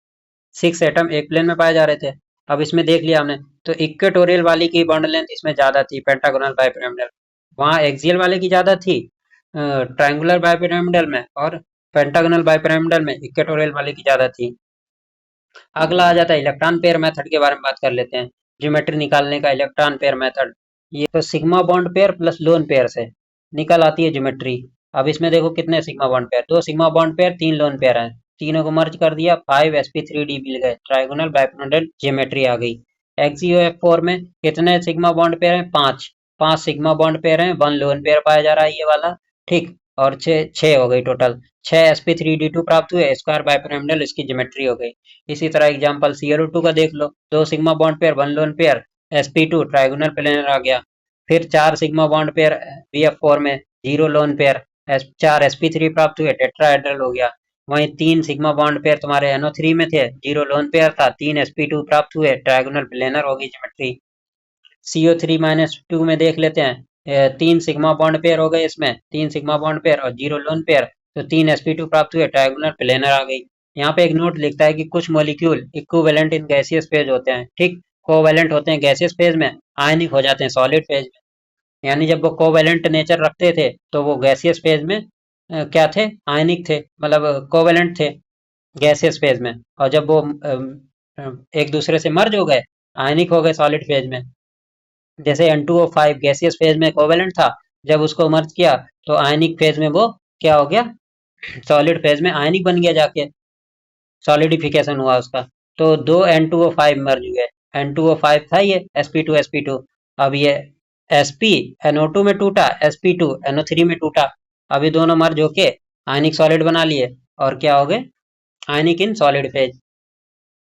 सिक्स एटम एक प्लेन में पाए जा रहे थे। अब इसमें देख लिया हमने, तो इक्वेटोरियल वाली की बॉन्ड लेंथ इसमें ज्यादा थी पेंटागोनल बाइपिरामिडल, वहां एक्सियल वाले की ज्यादा थी ट्रायंगुलर बाइपिरामिडल में, और पेंटागोनल बाइपिरामिडल में इक्वेटोरियल वाले की ज्यादा थी। अगला आ जाता है इलेक्ट्रॉन पेयर मेथड के बारे में बात कर लेते हैं। ज्योमेट्री निकालने का इलेक्ट्रॉन पेयर मेथड, ये तो sigma bond pair plus lone pair से निकल आती है ज्योमेट्री। अब इसमें देखो कितने सिग्मा बॉन्ड पेयर, दो सिग्मा बॉन्ड पेयर, तीन लोन पेयर हैं, तीनों को मर्ज कर दिया, 5sp3d मिल गए, ट्राइगोनल बाइपिरामिडल ज्योमेट्री आ गई। XeOF4 में कितने सिग्मा बॉन्ड पेयर हैं, पांच, पांच सिग्मा बॉन्ड पेयर हैं, वन लोन पेयर पाया जा रहा है ये वाला। ठीक, और छः छः हो गई टोटल, छः sp3d2 प्राप्त हुए, स्क्वायर बाइपिरामिडल इसकी ज्योमेट्री हो गई। इसी तरह एग्जांपल ClO2 का देख लो, दो sigma bond pair, one lone pair, sp2 trigonal planar आ गया। फिर चार सिग्मा बॉन्ड पेयर BF4 में, जीरो लोन पेयर, चार sp3 प्राप्त हुए, टेट्राहेड्रल हो गया। वहीं तीन सिग्मा बॉन्ड पेयर तुम्हारे NO3 में थे, जीरो लोन पेयर था, तीन sp2 प्राप्त हुए, ट्राइगोनल प्लेनर होगी ज्योमेट्री। CO3-2 में देख लेते हैं, तीन सिग्मा बॉन्ड पेयर हो गए इसमें, तीन सिग्मा बॉन्ड पेयर और जीरो लोन पेयर, तो तीन sp2 प्राप्त हुए, ट्रायंगुलर प्लेनर आ गई। यहाँ पे एक नोट लिखता है कि कुछ molecule equivalent in gaseous phase होते हैं, ठीक, कोवेलेंट होते हैं गैसियस फेज में, आयनिक हो जाते हैं सॉलिड फेज में। यानी जब वो कोवेलेंट नेचर रखते थे तो वो गैसियस फेज में क्या थे, आयनिक थे, मतलब कोवेलेंट थे गैसियस फेज में। और जब वो एक दूसरे से मर्ज हो गए, आयनिक हो गए सॉलिड फेज में। जैसे N2O5 गैसियस फेज में कोवेलेंट था, जब उसको मर्ज किया तो आयनिक फेज में वो क्या हो गया, सॉलिड फेज में आयनिक बन गया जाके, सॉलिडिफिकेशन हुआ उसका। तो दो N2O5 मर्ज हुए, N2O5 था ये, sp2 अब ये sp NO2 में टूटा, sp2 NO3 में टूटा। अब ये दोनों मर्ज होके आयनिक सॉलिड बना लिए, और क्या हो गए, आयनिक इन सॉलिड फेज।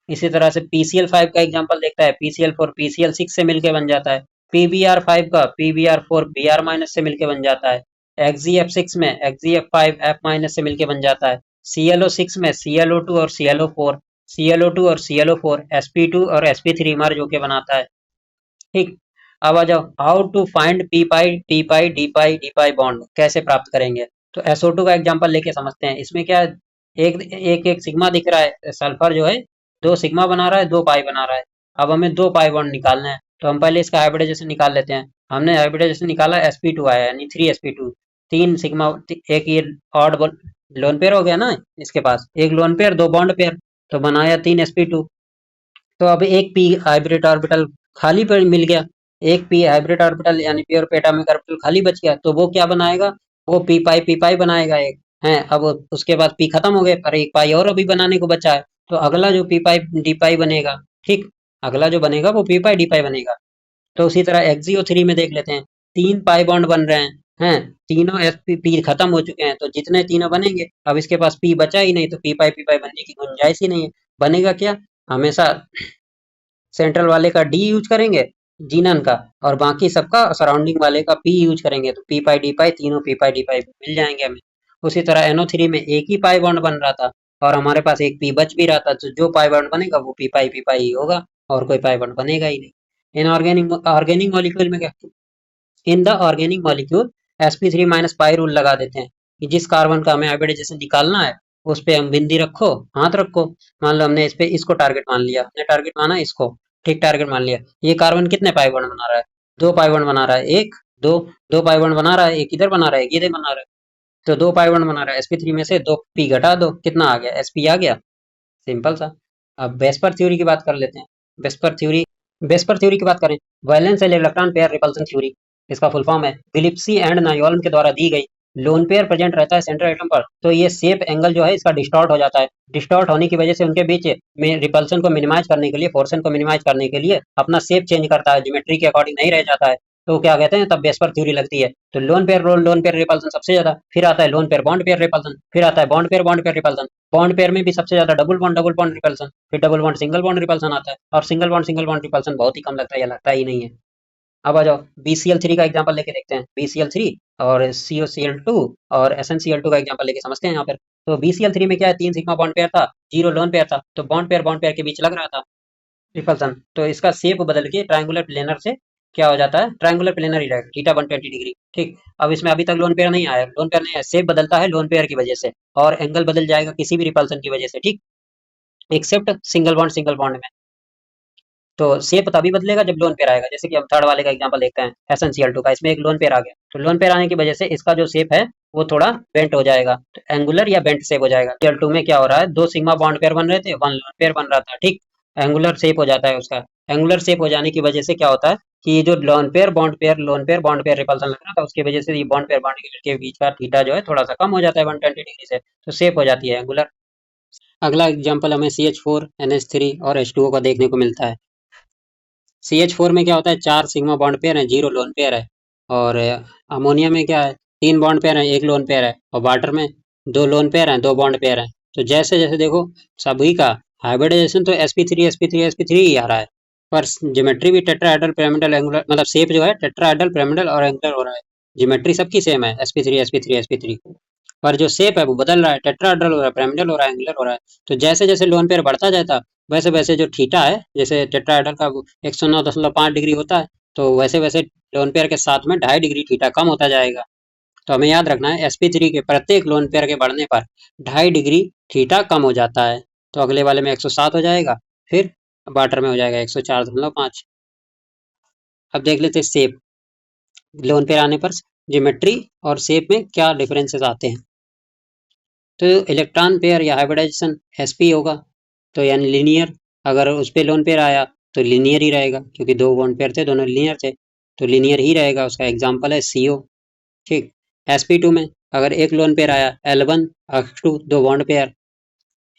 इसी तरह से PCl5 का एग्जांपल देखता है, PCl4 PCl6 से मिलके बन जाता है, PbR5 का PbR4 Br माइनस से मिलके बन जाता है, XeF6 में XeF5 F माइनस से मिलके बन जाता है, ClO6 में ClO2 और ClO4, ClO2 और ClO4 sp2 और sp3 मर्ज होके बनाता है। ठीक, अब आ जाओ, how to find p pi t pi d pi bond कैसे प्राप्त करेंगे। तो SO2 का एग्जांपल लेके समझते हैं। इसमें क्या है, एक एक एक सिग्मा दिख रहा है, सल्फर जो है दो सिग्मा बना रहा है, दो पाई बना रहा है। अब हमें दो पाई बॉन्ड निकालना है, तो हम पहले इसका हाइब्रिडाइजेशन निकाल लेते हैं। हमने हाइब्रिडाइजेशन निकाला, sp2 आया, यानी 3sp2, तीन सिग्मा, एक ये ऑड लोन पेयर हो गया ना, इसके पास एक लोन पेयर, दो बॉन्ड पेयर, तो बनाया 3sp2। तो अब एक पी हाइब्रिड ऑर्बिटल खाली पर मिल गया, एक पी हाइब्रिड ऑर्बिटल यानी प्योर एटॉमिक ऑर्बिटल खाली बच गया, तो वो क्या बनाएगा, वो पी पाई बनाएगा एक है। अब उसके बाद पी खत्म हो गए, पर एक पाई और अभी बनाने को बचा है, तो अगला जो पी पाई डी पाई बनेगा, ठीक, अगला जो बनेगा वो पी पाई डी पाई बनेगा। तो उसी तरह एक्सियो 3 में देख लेते हैं, 3 पाई बॉन्ड बन रहे हैं, तीनों एस पी पी खत्म हो चुके हैं, तो जितने तीनों बनेंगे, अब इसके पास पी बचा ही नहीं, तो पी पाई बनने की गुंजाइश ही नहीं है। बनेगा क्या, हमेशा सेंट्रल वाले का डी यूज करेंगे, जीनन का, और बाकी सबका सराउंडिंग वाले का पी यूज करेंगे, तो पी पाई डी पाई तीनों पी पाई डी पाई मिल जाएंगे हमें। उसी तरह NO3 में एक ही पाई बॉन्ड बन रहा था, और हमारे पास एक पी बच भी रहा था, तो जो पाई बॉन्ड बनेगा वो पी पाई ही होगा, और कोई पाई बॉन्ड बनेगा ही नहीं। इन ऑर्गेनिक ऑर्गेनिक मॉलिक्यूल में क्या, in the organic molecule sp3 minus pi rule लगा देते हैं कि जिस कार्बन का हमें हाइब्रिडाइजेशन निकालना है, उस पे हम बिंदी रखो, हाथ रखो, मान लो हमने इस पे इसको टारगेट मान लिया, हमने टारगेट माना इसको, ठीक, टारगेट मान लिया। ये कार्बन कितने पाई बॉन्ड बना रहा है, 2 पाई बॉन्ड बना रहा है, एक दो, 2 पाई बॉन्ड बना रहा है, एक इधर बना रहा है, एक इधर बना रहा है, तो 2 पाई बॉन्ड बना रहा है, sp3 में से 2p घटा दो, कितना आ गया, sp आ गया, सिंपल सा। अब वेस्पर थ्योरी की बात कर लेते हैं। वेस्पर थ्योरी, वेस्पर थ्योरी की बात करें, valence electron pair repulsion theory, इसका फुल फॉर्म है, फिलिप्सी एंड नायोल्म के द्वारा दी गई। लोन पेयर प्रेजेंट रहता है सेंट्रल एटम पर, तो ये शेप एंगल जो है इसका डिस्टॉर्ट हो जाता है, डिस्टॉर्ट होने की वजह से उनके बीच में रिपल्सन को मिनिमाइज करने के लिए, फोर्सन को मिनिमाइज करने के लिए अपना शेप चेंज करता है, ज्योमेट्री के अकॉर्डिंग नहीं रह जाता है, तो क्या कहते हैं, तब वेस्पर थ्योरी लगती है। तो lone pair role, lone pair repulsion सबसे ज्यादा, फिर आता है lone pair bond pair repulsion, फिर आता है bond pair repulsion, bond pair में भी सबसे ज्यादा डबल बॉन्ड रिपल्सन, फिर double bond single bond repulsion आता है, और सिंगल बॉन्ड रिपल्सन बहुत ही कम लगता है या लगता ही नहीं है। अब आ जाओ BCl3 का एग्जांपल लेके देखते हैं, BCl3 और COCl2 और SnCl2 का एग्जांपल लेके समझते हैं यहाँ पर। तो BCl3 में क्या है, 3 सिग्मा बॉन्ड पेयर था, 0 लोन पेयर था, तो बॉन्ड पेयर के बीच लग रहा था रिपल्सन, तो इसका शेप बदल के ट्रायंगुलर प्लेनर से क्या हो जाता है, ट्रायंगुलर प्लेनर ही रहेगा, थीटा 120 डिग्री, ठीक। अब इसमें अभी तक लोन पेयर नहीं आया, लोन पेयर नहीं आया, शेप बदलता है लोन पेयर की वजह से, और एंगल बदल जाएगा किसी भी रिपल्सन की वजह से, ठीक, एक्सेप्ट सिंगल बॉन्ड में। तो शेप तभी बदलेगा जब लोन पेयर आएगा, जैसे कि हम थर्ड वाले का एग्जांपल देखते हैं, SnCl2 का, इसमें एक लोन पेयर आ गया, तो लोन पेयर आने की वजह से इसका जो शेप है वो थोड़ा बेंट हो जाएगा, तो एंगुलर या बेंट शेप हो जाएगा। Cl2 में क्या हो रहा है, 2 सिग्मा बॉन्ड पेयर बन रहे थे, 1 लोन पेयर बन रहा था, ठीक, एंगुलर शेप हो जाता है उसका। एंगुलर शेप हो जाने की वजह से क्या होता है कि ये जो loan pair bond pair repulsion लग रहा था, उसकी वजह से ये बॉन्ड पेयर के बीच का थीटा जो है थोड़ा सा कम हो जाता है 120 डिग्री से, तो शेप हो जाती है एंगुलर। अगला एग्जाम्पल हमें CH4 NH3 और H2O का देखने को मिलता है। CH4 में क्या होता है, 4 सिग्मा बॉन्ड पेयर है, 0 लोन पेयर है, और अमोनिया में क्या है, 3 बॉन्ड पेयर है, 1 लोन पेयर है, और वाटर में 2 लोन पेयर है, 2 बॉन्ड पेयर है। तो जैसे जैसे देखो सभी का हाइब्रिडाइजेशन तो sp3 ही आ रहा है, पर ज्योमेट्री भी टेट्राहेड्रल पिरामिडल एंगुलर, मतलब शेप जो है टेट्राहेड्रल पिरामिडल और एंगुलर हो रहा है, ज्योमेट्री सबकी सेम है, sp3 पर जो शेप है वो बदल रहा है, टेट्राहेड्रल हो रहा है, पिरामिडल हो रहा है, एंगुलर हो रहा है। तो जैसे जैसे लोन पेयर बढ़ता जाता, वैसे वैसे जो थीटा है, जैसे टेट्राहेड्रल का 109.5 डिग्री होता है, तो वैसे वैसे लोन पेयर के साथ में 2.5 डिग्री थीटा कम होता जाएगा। तो हमें याद रखना है sp3 के प्रत्येक लोन पेयर के बढ़ने पर 2.5 डिग्री थीटा कम हो जाता है, तो अगले वाले में 107 हो जाएगा, फिर वाटर में हो जाएगा 104.5। अब देख लेते हैं शेप, लोन पेयर आने पर ज्योमेट्री और शेप में क्या डिफरेंसेस आते हैं। तो इलेक्ट्रॉन पेयर या हाइब्रिडाइजेशन sp होगा, तो यानी लीनियर, अगर उस पे लोन पेयर आया तो लीनियर ही रहेगा, क्योंकि 2 बॉन्ड पेयर थे, दोनों लीनियर थे, तो लीनियर ही रहेगा, उसका एग्जाम्पल है CO, ठीक। sp2 में अगर एक लोन पेयर आया, L1 H2 2 बॉन्ड पेयर,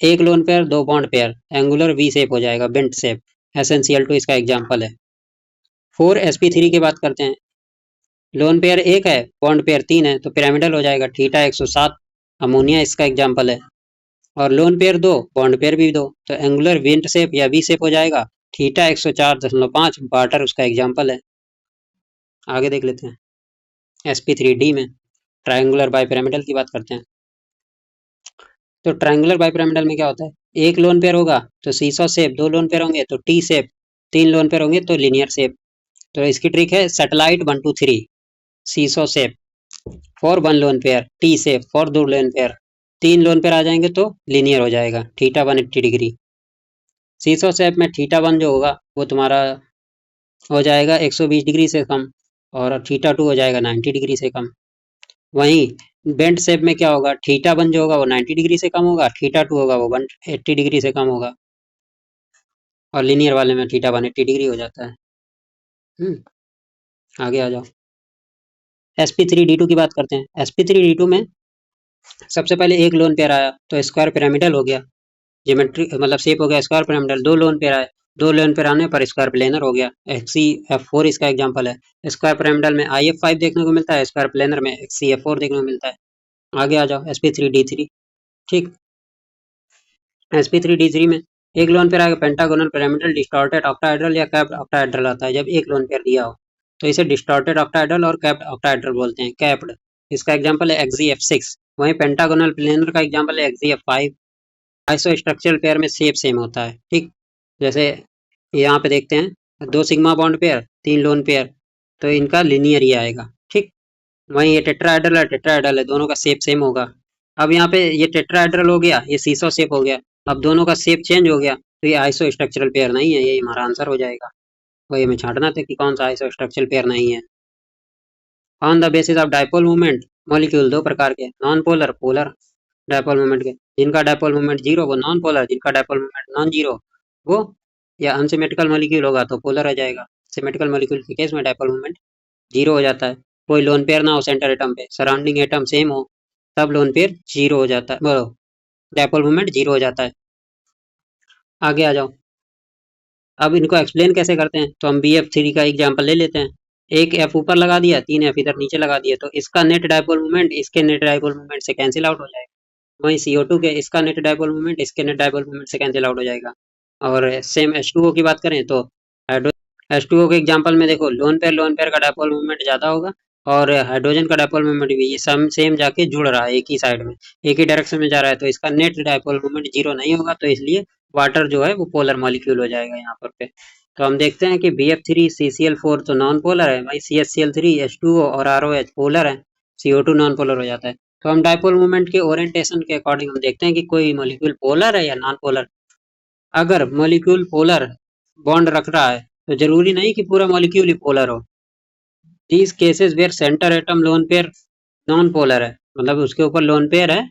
एक lone pair 2 bond pair, angular V shape हो जाएगा, बेंट शेप, SnCl2 इसका एग्जाम्पल है। 4sp3 की बात करते हैं, लोन पेयर एक है, बॉन्ड पेयर 3 है, तो पिरामिडल हो जाएगा, थीटा 107, अमोनिया इसका एग्जाम्पल है। और लोन पेयर 2, बॉन्ड पेयर भी 2, तो एंगुलर वेंट शेप या वी शेप हो जाएगा, थीटा 104.5, वाटर उसका एग्जाम्पल है। आगे देख लेते हैं sp3d में ट्रायंगुलर बाइपिरामिडल की बात करते हैं। तो ट्रायंगुलर बाइपिरामिडल में क्या होता है, एक लोन पेयर होगा तो सीसॉ शेप, 2 लोन पेयर होंगे तो टी शेप, 3 लोन पेयर होंगे तो लीनियर शेप। तो इसकी ट्रिक है satellite 1 2 3, seesaw shape for 1 lone pair, T shape for 2 lone pair, 3 lone pair आ जाएंगे तो लीनियर हो जाएगा, थीटा 180 डिग्री। सीसॉ शेप में थीटा 1 जो होगा वो तुम्हारा हो जाएगा 120 डिग्री से कम, और थीटा 2 हो जाएगा 90 डिग्री से कम। वहीं बेंट शेप में क्या होगा, थीटा 1 जो होगा वो 90 डिग्री से कम होगा, थीटा 2 होगा वो 180 डिग्री से कम होगा। और लीनियर वाले में थीटा 180 डिग्री हो जाता है। हम्म आगे आ जाओ। sp3d2 की बात करते हैं। sp3d2 में सबसे पहले एक लोन पेयर आया तो स्क्वायर पिरामिडल हो गया, ज्योमेट्री मतलब शेप हो गया स्क्वायर पिरामिडल। दो लोन पेयर आए, दो लोन पेयर आने पर स्क्वायर प्लेनर हो गया, XCF4 इसका एग्जांपल है। स्क्वायर पिरामिडल में IF5 देखने को मिलता है, स्क्वायर प्लेनर में XCF4 देखने को मिलता है। आगे आ जाओ sp3d3। ठीक, sp3d3 में एक लोन पेयर आएगा पेंटागोनल पिरामिडल डिस्टॉर्टेड ऑक्टाहेड्रल या कैप्ड ऑक्टाहेड्रल आता है जब एक लोन पेयर दिया हो, तो इसे डिस्टॉर्टेड ऑक्टाहेड्रल और कैप्ड ऑक्टाहेड्रल बोलते हैं, कैप्ड। इसका एग्जांपल है XZF6। वहीं पेंटागोनल प्लेनर का एग्जांपल है XZF5। आइसो स्ट्रक्चरल पेयर में शेप सेम होता है। ठीक, जैसे यहाँ पे देखते हैं दो सिग्मा बॉन्ड पेयर, तीन लोन पेयर, तो इनका लिनियर ही आएगा। ठीक, वहीं ये टेट्राहेड्रल है, टेट्राहेड्रल है, दोनों का शेप सेम होगा। अब यहाँ पे ये टेट्राहेड्रल हो गया, ये सीसो शेप हो गया, अब दोनों का शेप चेंज हो गया, तो ये आइसो स्ट्रक्चरल पेयर नहीं है, यही हमारा आंसर हो जाएगा। वही हमें छांटना था कि कौन सा आइसो स्ट्रक्चरल पेयर नहीं है। On the basis of dipole movement molecule दो प्रकार के, non polar, polar dipole movement के, जिनका डायपोल मूवमेंट जीरो वो नॉन पोलर, जिनका डायपोल मूवमेंट नॉन जीरो वो, या अनसिमेट्रिकल मॉलिक्यूल होगा तो पोलर आ जाएगा। सिमेट्रिकल मॉलिक्यूल के केस में डायपोल मूवमेंट जीरो हो जाता है। कोई लोन पेयर ना हो सेंटर एटम पे, सराउंडिंग एटम सेम हो, तब लोन पेयर जीरो हो जाता है, डायपोल मूवमेंट जीरो हो जाता है। आगे आ जाओ। अब इनको एक्सप्लेन कैसे करते हैं, तो हम BF3 का एग्जांपल ले लेते हैं। एक एफ ऊपर लगा दिया, तीन एफ इधर नीचे लगा दिए, तो इसका नेट डायपोल मूवमेंट इसके नेट डायपोल मूवमेंट से कैंसिल आउट हो जाएगा। वहीं CO2 के इसका नेट डायपोल मूवमेंट इसके नेट डायपोल मूवमेंट से कैंसिल आउट हो जाएगा। और सेम H2O की बात करें तो H2O के एग्जांपल में देखो, लोन पेयर का डायपोल मूवमेंट ज्यादा होगा और हाइड्रोजन का डायपोल मूवमेंट भी ये सम सेम जाके जुड़ रहा है, एक ही साइड में, एक ही डायरेक्शन में जा रहा है, तो इसका नेट डायपोल मूवमेंट जीरो नहीं होगा, तो इसलिए वाटर जो है वो पोलर मॉलिक्यूल हो जाएगा यहाँ पर पे। तो हम देखते हैं कि BF3 CCl4 तो नॉन पोलर है, भाई CHCl3 H2O और ROH पोलर है, CO2 नॉन पोलर हो जाता है। तो हम डायपोल मूवमेंट के ओरिएंटेशन के अकॉर्डिंग हम देखते हैं कि कोई मॉलिक्यूल पोलर है या नॉन पोलर। अगर मॉलिक्यूल पोलर बॉन्ड रख रहा है तो जरूरी नहीं कि पूरा मॉलिक्यूल ही पोलर हो। These cases where centre atom lone pair non polar है, मतलब उसके ऊपर लोन पेयर है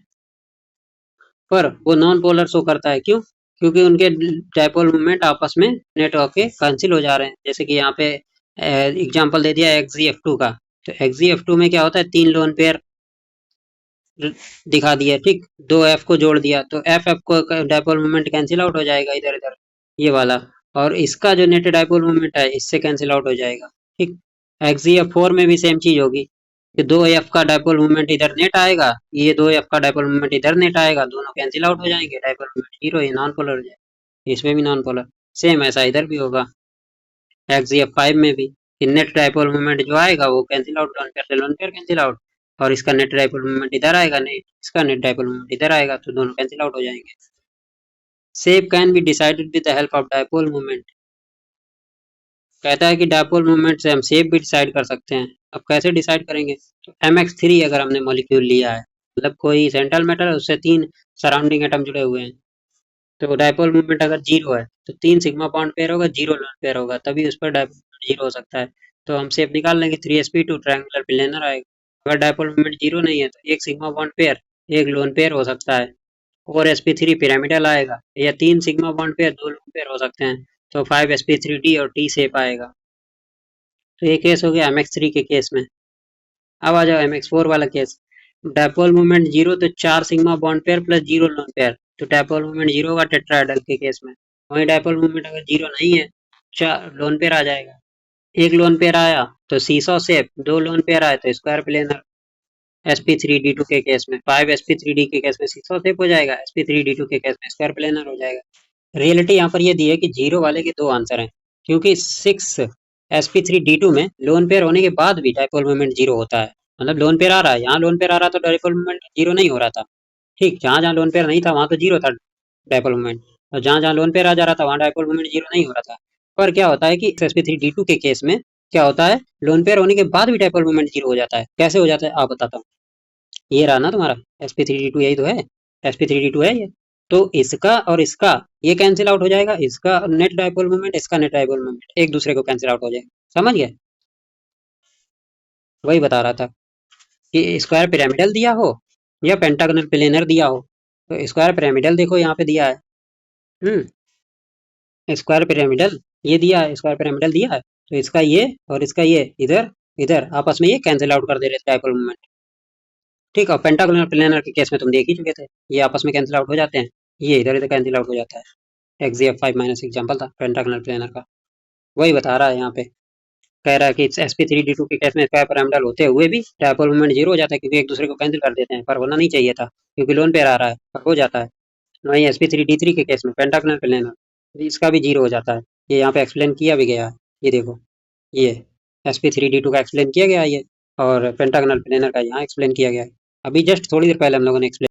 पर वो नॉन पोलर शो करता है। क्यों? क्योंकि उनके डायपोल मूवमेंट आपस में नेट होके कैंसिल हो जा रहे हैं। जैसे कि यहाँ पे एग्जांपल दे दिया XZF2 का, तो XZF2 में क्या होता है, तीन लोन पेयर दिखा दिया, ठीक, दो एफ को जोड़ दिया, तो एफ को डायपोल मूवमेंट कैंसिल आउट हो जाएगा इधर इधर, ये वाला, और इसका जो नेट डायपोल मूवमेंट है इससे कैंसिल आउट हो जाएगा। ठीक, XZF4 में भी सेम चीज होगी कि दो एफ का डायपोल मूवमेंट इधर नेट आएगा, ये दो एफ का डायपोल मूवमेंट इधर नेट आएगा, दोनों कैंसिल आउट हो जाएंगे, डायपोल मूवमेंट जीरो, ये नॉन पोलर हो जाएगा, इसमें भी नॉन पोलर। सेम ऐसा इधर भी होगा XZF5 में भी, कि नेट डायपोल मूवमेंट जो आएगा वो कैंसिल आउट, लोन पेयर से लोन पेयर कैंसिल आउट, और इसका नेट डायपोल मूवमेंट इधर आएगा, नहीं इसका नेट डायपोल मूवमेंट इधर आएगा, तो दोनों कैंसिल आउट हो जाएंगे। Shape can be decided with the help of dipole movement. कहता है कि डायपोल मूवमेंट से हम शेप भी डिसाइड कर सकते हैं। अब कैसे डिसाइड करेंगे, तो MX3 अगर हमने मॉलिक्यूल लिया है, मतलब कोई सेंट्रल मैटर है उससे तीन सराउंडिंग एटम जुड़े हुए हैं, तो डायपोल मूवमेंट अगर जीरो है तो तीन सिग्मा बॉन्ड पेयर होगा, जीरो लोन पेयर होगा, तभी उस पर डायपोल मूवमेंट जीरो हो सकता है। तो हम शेप निकाल लेंगे, 3sp2 ट्रायंगुलर प्लेनर आएगा। अगर डायपोल मूवमेंट जीरो नहीं है तो एक सिग्मा बॉन्ड पेयर, एक लोन पेयर हो सकता है, और sp3 पिरामिडल आएगा, या तीन सिग्मा बॉन्ड पेयर, दो लोन पेयर हो सकते हैं, तो 5sp3d और T शेप आएगा। तो ये केस हो गया MX3 के केस में। अब आ जाओ MX4 वाला केस। डायपोल मूवमेंट जीरो तो चार sigma bond pair plus zero lone pair, तो डायपोल मूवमेंट जीरो होगा टेट्राहेड्रल के केस में। वहीं डायपोल मूवमेंट अगर जीरो नहीं है, चार लोन पेयर आ जाएगा, एक लोन पेयर आया तो सीसॉ शेप, दो लोन पेयर आए तो स्क्वायर प्लेनर। sp3d2 के केस में, 5sp3d के केस में सीसॉ शेप हो जाएगा, sp3d2 के केस में स्क्वायर प्लेनर हो जाएगा। रियलिटी यहाँ पर ये दी है कि जीरो वाले के दो आंसर हैं, क्योंकि 6sp3d2 में लोन पेयर होने के बाद भी डायपोल मोमेंट जीरो होता है। मतलब लोन पेयर आ रहा है, यहाँ लोन पेयर आ रहा था, डायपोल मोमेंट जीरो नहीं हो रहा था। ठीक, जहाँ जहाँ लोन पेयर नहीं था वहां तो जीरो था डायपोल मोमेंट, और जहाँ जहाँ लोन पेयर आ जा रहा था वहाँ डायपोल मोमेंट जीरो नहीं हो रहा था। पर क्या होता है कि sp3d2 के केस में क्या होता है, लोन पेयर होने के बाद भी डायपोल मोमेंट जीरो हो जाता है। कैसे हो जाता है आप बताता हूँ। ये रहा ना तुम्हारा sp3d2, यही तो है, sp3d2 है ये, तो इसका और इसका ये कैंसिल आउट हो जाएगा, इसका नेट डायपोल मोमेंट, इसका नेट डायपोल मोमेंट एक दूसरे को कैंसिल आउट हो जाएगा। समझ गए? वही बता रहा था कि स्क्वायर पिरामिडल दिया हो या पेंटागोनल प्लेनर दिया हो, तो स्क्वायर पिरामिडल देखो यहाँ पे दिया है। हम्म स्क्वायर पिरामिडल ये दिया है, स्क्वायर पिरामिडल दिया है, तो इसका ये और इसका ये इधर इधर आपस में ये कैंसिल आउट कर दे रहे थे डायपोल मोमेंट। ठीक है, पेंटागोनल प्लेनर के केस में तुम देख ही चुके थे, ये आपस में कैंसिल आउट हो जाते हैं, ये इधर इधर कैंसिल आउट हो जाता है। XZF5 माइनस एग्जाम्पल था पेंटागोनल प्लेनर का, वही बता रहा है यहाँ पे। कह रहा है कि sp3d2 के केस में स्क्वायर पिरामिडल होते हुए भी डायपोल मोमेंट जीरो हो जाता है, क्योंकि एक दूसरे को कैंसिल कर देते हैं, पर होना नहीं चाहिए था क्योंकि लोन पेयर आ रहा है, पर हो जाता है। वहीं sp3d3 के केस में पेंटागोनल प्लेनर इसका भी जीरो हो जाता है, ये यहाँ पे एक्सप्लेन किया भी गया है। ये देखो, ये sp3d2 का एक्सप्लेन किया गया है ये, और पेंटागोनल प्लेनर का यहाँ एक्सप्लेन किया गया है। अभी जस्ट थोड़ी देर पहले हम लोगों ने एक्सप्लेन